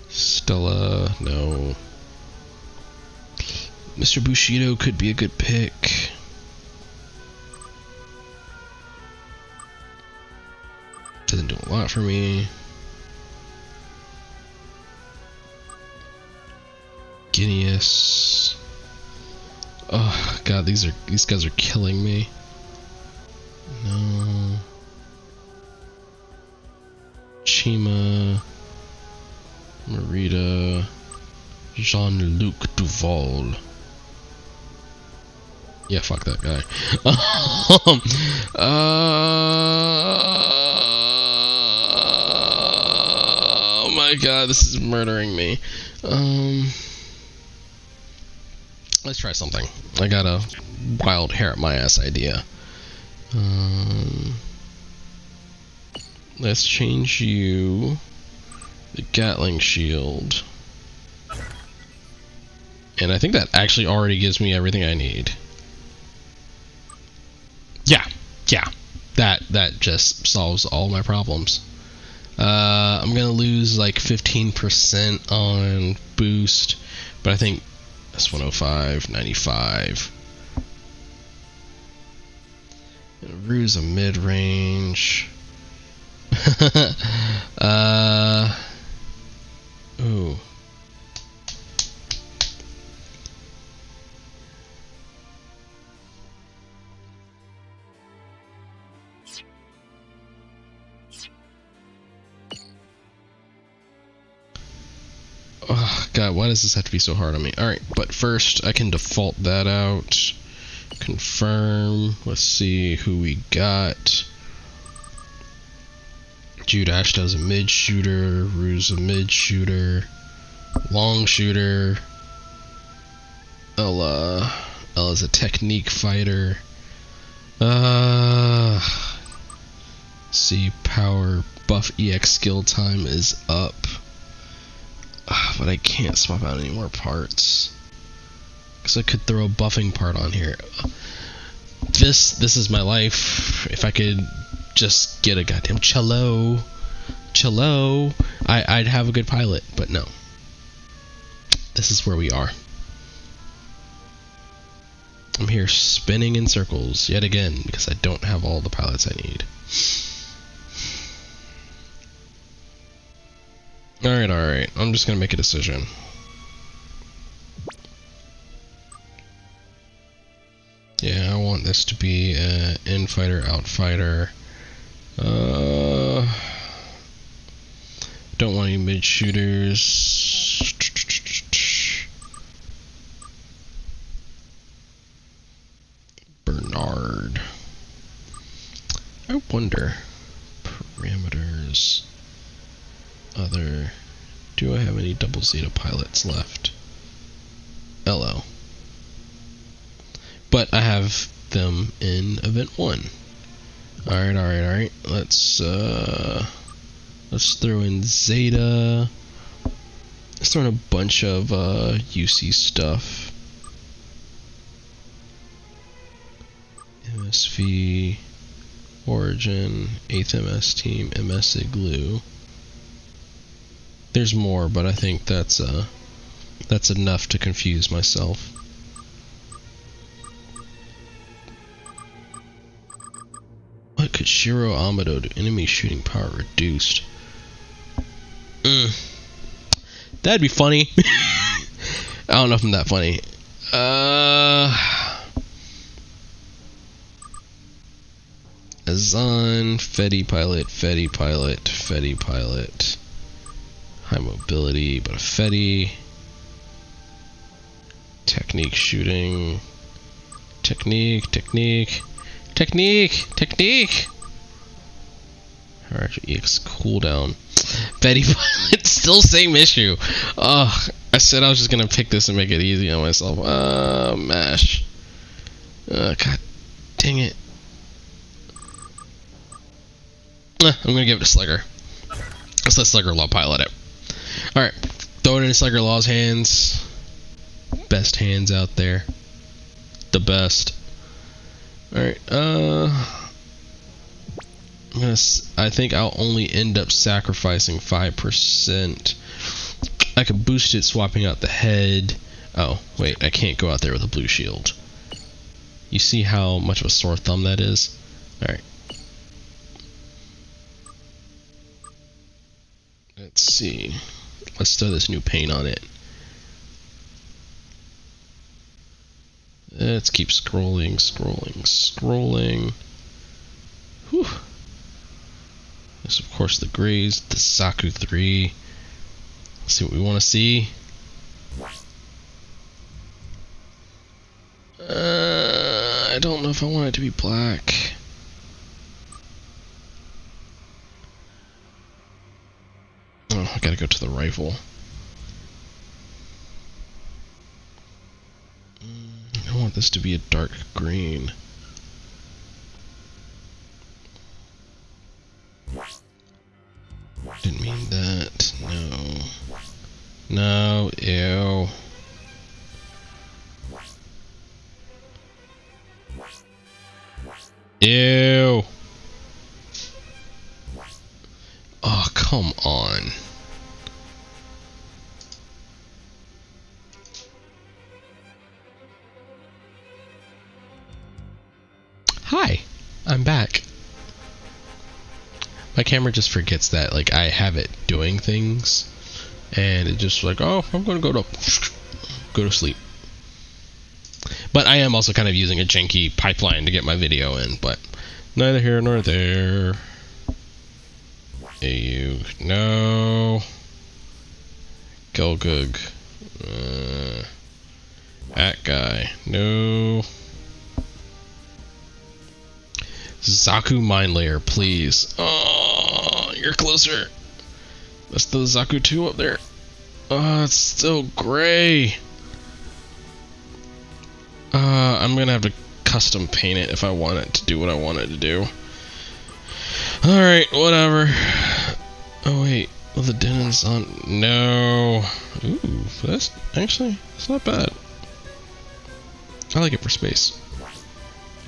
Stella, no. Mr. Bushido could be a good pick. Doesn't do a lot for me. Guineas. Oh god, these guys are killing me. No. Chima. Marita. Jean-Luc Duval. Yeah, fuck that guy. Oh my god, this is murdering me. Let's try something. I got a wild hair at my ass idea. Let's change you the Gatling shield. And I think that actually already gives me everything I need. Yeah. That just solves all my problems. I'm gonna lose like 15% on boost, but I think that's 105, 95. And Rue's a mid-range. Ooh. Oh, God, why does this have to be so hard on me? Alright, but first, I can default that out. Confirm. Let's see who we got. Jude Ashton's a mid shooter. Rue's a mid shooter. Long shooter. Ella's a technique fighter. See, power buff EX skill time is up. But I can't swap out any more parts. Because I could throw a buffing part on here. This is my life. If I could just get a goddamn cello, I'd have a good pilot, but no. This is where we are. I'm here spinning in circles yet again because I don't have all the pilots I need. Alright. I'm just gonna make a decision. Yeah, I want this to be an in-fighter, out-fighter. Don't want any mid-shooters. Bernard. I wonder. Parameters. Other. Do I have any double Zeta pilots left? LO. But I have them in event 1. Alright. Let's throw in Zeta. Let's throw in a bunch of UC stuff. MSV, Origin, 8th MS team, MS Igloo. There's more, but I think that's enough to confuse myself. What could Shiro Amado do? Enemy shooting power reduced. That'd be funny. I don't know if I'm that funny. Azan, Fetty pilot. High mobility, but a Fetty. Technique shooting. Technique. Alright, EX cooldown. Betty Violet, still same issue. Oh, I said I was just gonna pick this and make it easy on myself. Mash. God dang it. I'm gonna give it to Slugger. Let's let Slugger Law pilot it. Alright, throw it in Slugger Law's hands. Best hands out there. The best. Alright, I think I'll only end up sacrificing 5%. I could boost it swapping out the head. Oh, wait, I can't go out there with a blue shield. You see how much of a sore thumb that is? Alright. Let's see. Let's throw this new paint on it. Let's keep scrolling. Whew. This, of course, the Grays, the Saku 3. Let's see what we want to see. I don't know if I want it to be black. Oh, I gotta go to the rifle. I want this to be a dark green. Didn't mean that. No, ew. Ew. Oh, come on. Hi, I'm back. My camera just forgets that, like, I have it doing things, and it just like, oh, I'm gonna go to sleep. But I am also kind of using a janky pipeline to get my video in, but neither here nor there. Hey, you, no. Gulgug. That guy, no. Zaku Mine Layer, please. Oh, you're closer. That's the Zaku 2 up there. Oh, it's still gray. I'm gonna have to custom paint it if I want it to do what I want it to do. Alright, whatever. Oh wait, well, the Denon's on. No. Ooh, that's not bad. I like it for space.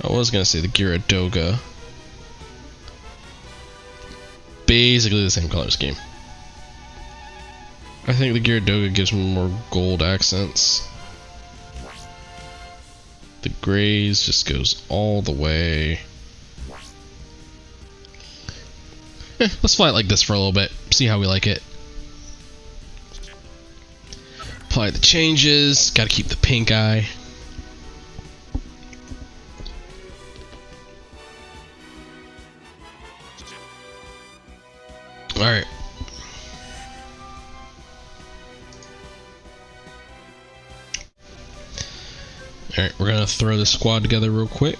I was gonna say the Gyaradoga. Basically the same color scheme. I think the Gyaradoga gives me more gold accents. The Grays just goes all the way. Let's fly it like this for a little bit. See how we like it. Apply the changes. Gotta keep the pink eye. Alright. Alright, we're gonna throw this squad together real quick.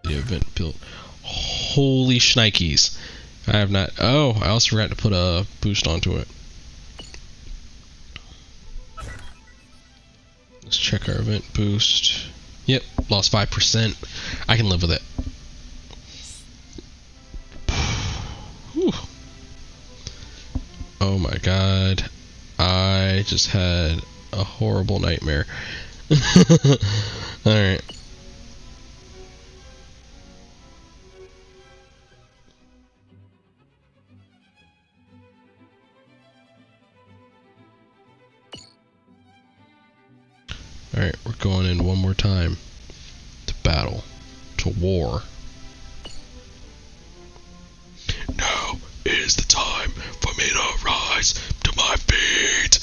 The event built. Holy shnikes. I have not. Oh, I also forgot to put a boost onto it. Let's check our event boost. Yep, lost 5%. I can live with it. Whew. Oh my god. I just had a horrible nightmare. Alright. Alright, we're going in one more time. To battle. To war. Now is the time for me to rise to my feet.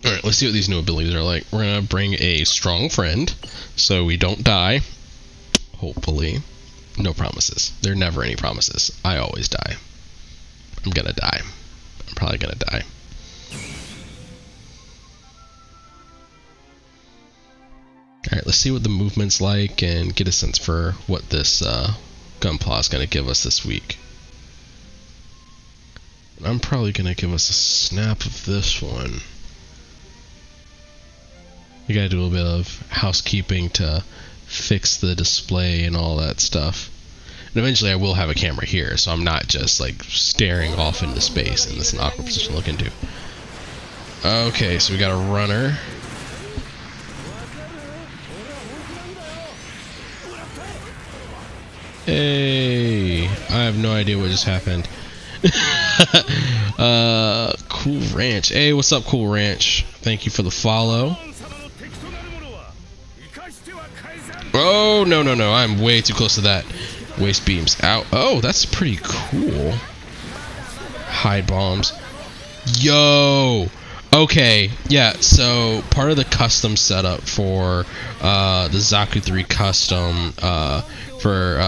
Alright, let's see what these new abilities are like. We're gonna bring a strong friend, so we don't die. Hopefully. No promises. There are never any promises. I always die. I'm gonna die. I'm probably gonna die. Alright, let's see what the movement's like and get a sense for what this Gunpla is gonna give us this week. I'm probably gonna give us a snap of this one. You gotta do a little bit of housekeeping to fix the display and all that stuff. And eventually I will have a camera here, so I'm not just like staring off into space, and that's an awkward position to look into. Okay, so we got a runner. Hey, I have no idea what just happened. Cool Ranch. Hey, what's up, Cool Ranch? Thank you for the follow. Oh, no, no, no. I'm way too close to that. Waste beams out. Oh, that's pretty cool. Hide bombs. Yo. Okay, yeah, so part of the custom setup for the Zaku 3 custom for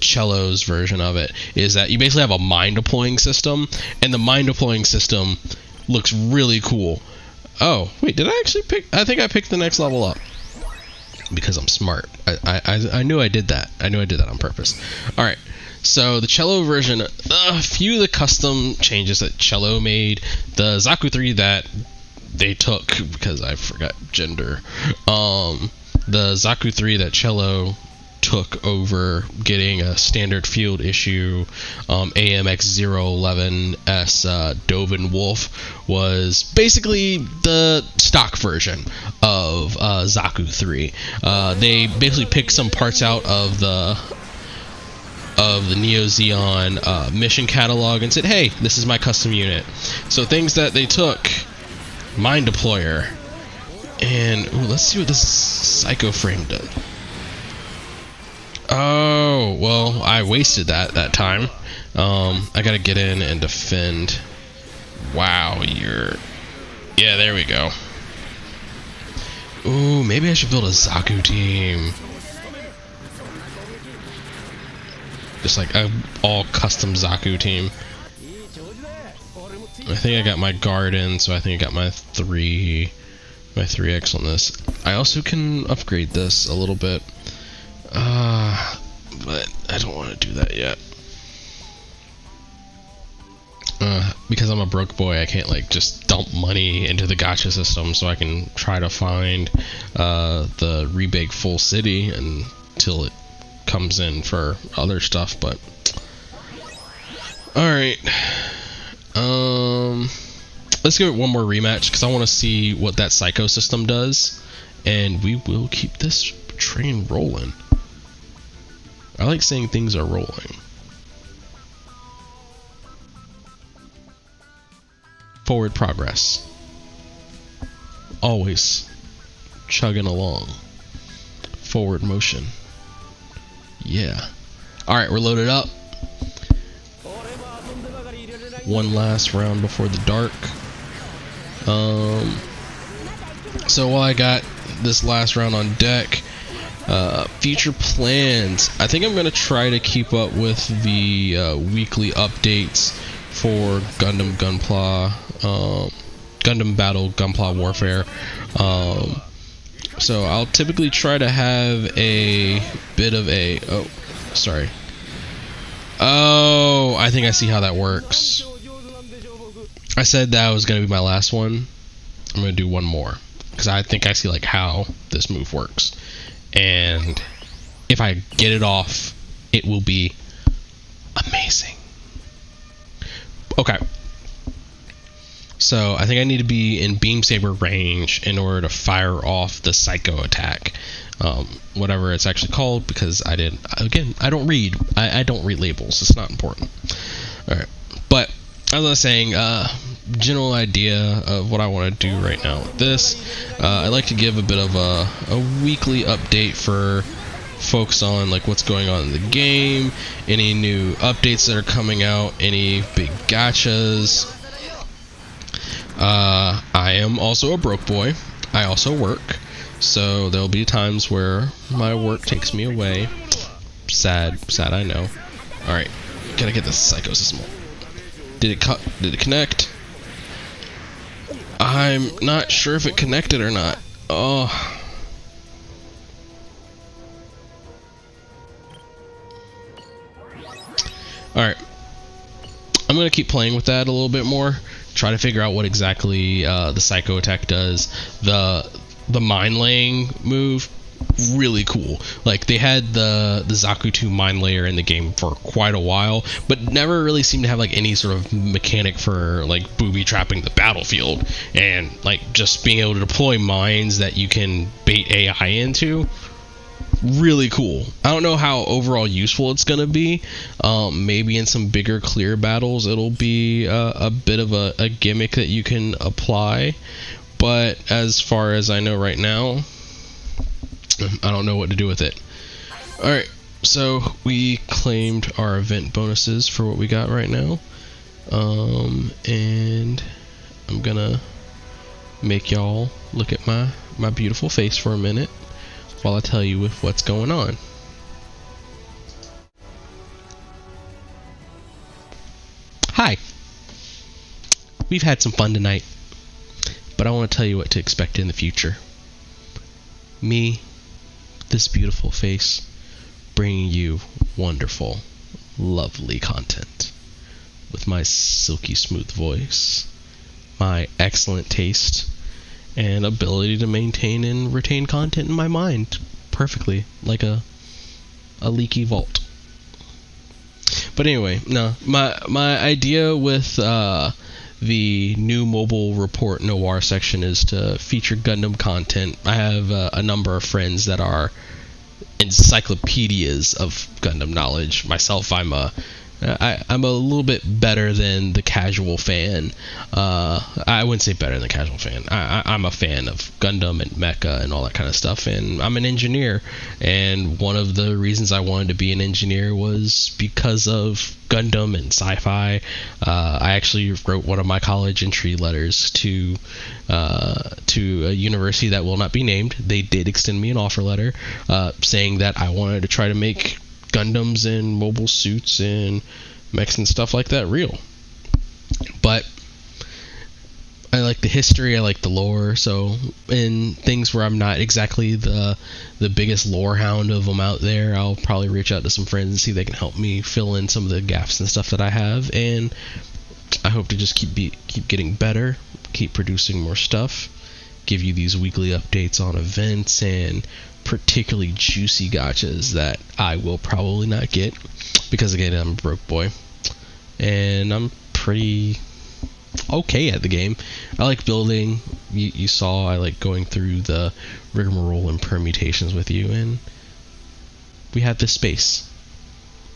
Cello's version of it is that you basically have a mine deploying system, and the mine deploying system looks really cool. Oh, wait, did I actually pick? I think I picked the next level up because I'm smart. I knew I did that. I knew I did that on purpose. All right. So the Cello version, a few of the custom changes that Cello made, the Zaku 3 that they took, because I forgot gender, the Zaku 3 that Cello took over getting a standard field issue AMX011S Dovin Wolf was basically the stock version of Zaku 3. They basically picked some parts out of the Neo Zeon mission catalog and said, hey, this is my custom unit. So things that they took, Mine Deployer, and ooh, let's see what this Psycho Frame did. Oh, well, I wasted that time. I gotta get in and defend. Wow, yeah, there we go. Ooh, maybe I should build a Zaku team. Just like an all custom Zaku team. I think I got my guard in, so I think I got my 3x on this. I also can upgrade this a little bit, but I don't want to do that yet. Because I'm a broke boy, I can't like just dump money into the Gatcha system, so I can try to find the Rebake Fullcity until it comes in for other stuff. But alright, let's give it one more rematch because I want to see what that Psycho system does, and we will keep this train rolling. I like saying things are rolling. Forward progress, always chugging along. Forward motion. Yeah. Alright, we're loaded up. One last round before the dark. So while I got this last round on deck, future plans. I think I'm going to try to keep up with the weekly updates for Gundam Gunpla, Gundam Battle Gunpla Warfare. So I'll typically try to have a bit of a... Oh, sorry. Oh, I think I see how that works. I said that was going to be my last one. I'm going to do one more, because I think I see like how this move works. And if I get it off, it will be amazing. Okay. So I think I need to be in beam saber range in order to fire off the Psycho attack, whatever it's actually called, because I don't read. I don't read labels. It's not important. All right, but as I was saying, general idea of what I want to do right now with this, I'd like to give a bit of a weekly update for folks on like what's going on in the game, any new updates that are coming out, any big gachas. I am also a broke boy. I also work, so there'll be times where my work takes me away. Sad, I know. Alright, gotta get this Psycho System. Did it connect? I'm not sure if it connected or not. Oh. Alright. I'm gonna keep playing with that a little bit more. Try to figure out what exactly the Psycho Attack does. The Mind Laying move, really cool. Like, they had the Zakuto Mind Layer in the game for quite a while, but never really seemed to have like any sort of mechanic for like booby trapping the battlefield, and like just being able to deploy mines that you can bait AI into. Really cool. I don't know how overall useful it's gonna be. Maybe in some bigger clear battles it'll be a bit of a gimmick that you can apply, but as far as I know right now, I don't know what to do with it. Alright, so we claimed our event bonuses for what we got right now, and I'm gonna make y'all look at my beautiful face for a minute while I tell you what's going on. Hi. We've had some fun tonight, but I want to tell you what to expect in the future. Me, this beautiful face, bringing you wonderful, lovely content with my silky smooth voice, my excellent taste, and ability to maintain and retain content in my mind perfectly, like a leaky vault. But anyway, no, my idea with the new mobile report Noir section is to feature Gundam content. I have a number of friends that are encyclopedias of Gundam knowledge. Myself, I'm a little bit better than the casual fan. I wouldn't say better than the casual fan. I'm a fan of Gundam and mecha and all that kind of stuff, and I'm an engineer, and one of the reasons I wanted to be an engineer was because of Gundam and sci-fi. I actually wrote one of my college entry letters to a university that will not be named. They did extend me an offer letter saying that I wanted to try to make Gundams and mobile suits and mechs and stuff like that real. But I like the history, I like the lore, so in things where I'm not exactly the biggest lore hound of them out there, I'll probably reach out to some friends and see if they can help me fill in some of the gaps and stuff that I have, and I hope to just keep getting better, keep producing more stuff, give you these weekly updates on events and particularly juicy gachas that I will probably not get because, again, I'm a broke boy and I'm pretty okay at the game. I like building. You saw I like going through the rigmarole and permutations with you, and we have this space.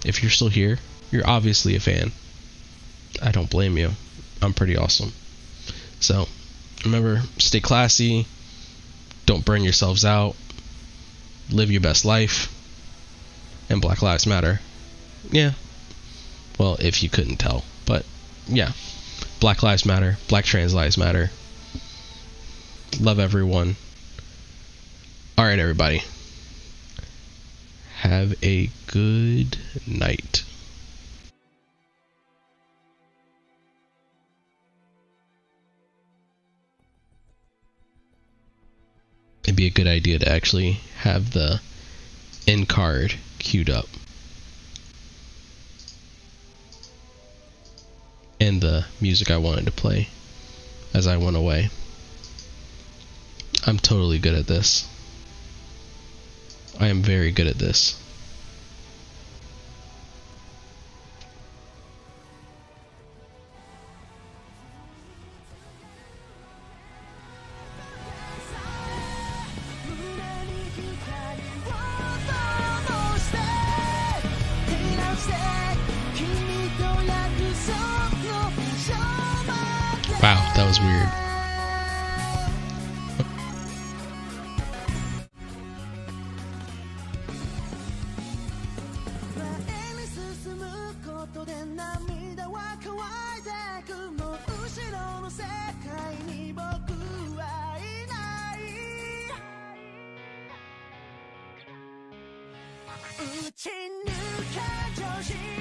If you're still here, you're obviously a fan. I don't blame you. I'm pretty awesome. So remember, stay classy, don't burn yourselves out, live your best life, and Black Lives Matter. Yeah. Well, if you couldn't tell. But, yeah. Black Lives Matter. Black Trans Lives Matter. Love everyone. Alright, everybody. Have a good night. It'd be a good idea to actually have the end card queued up and the music I wanted to play as I went away. I'm totally good at this. I am very good at this. Wow, that was weird. 打ち抜け女子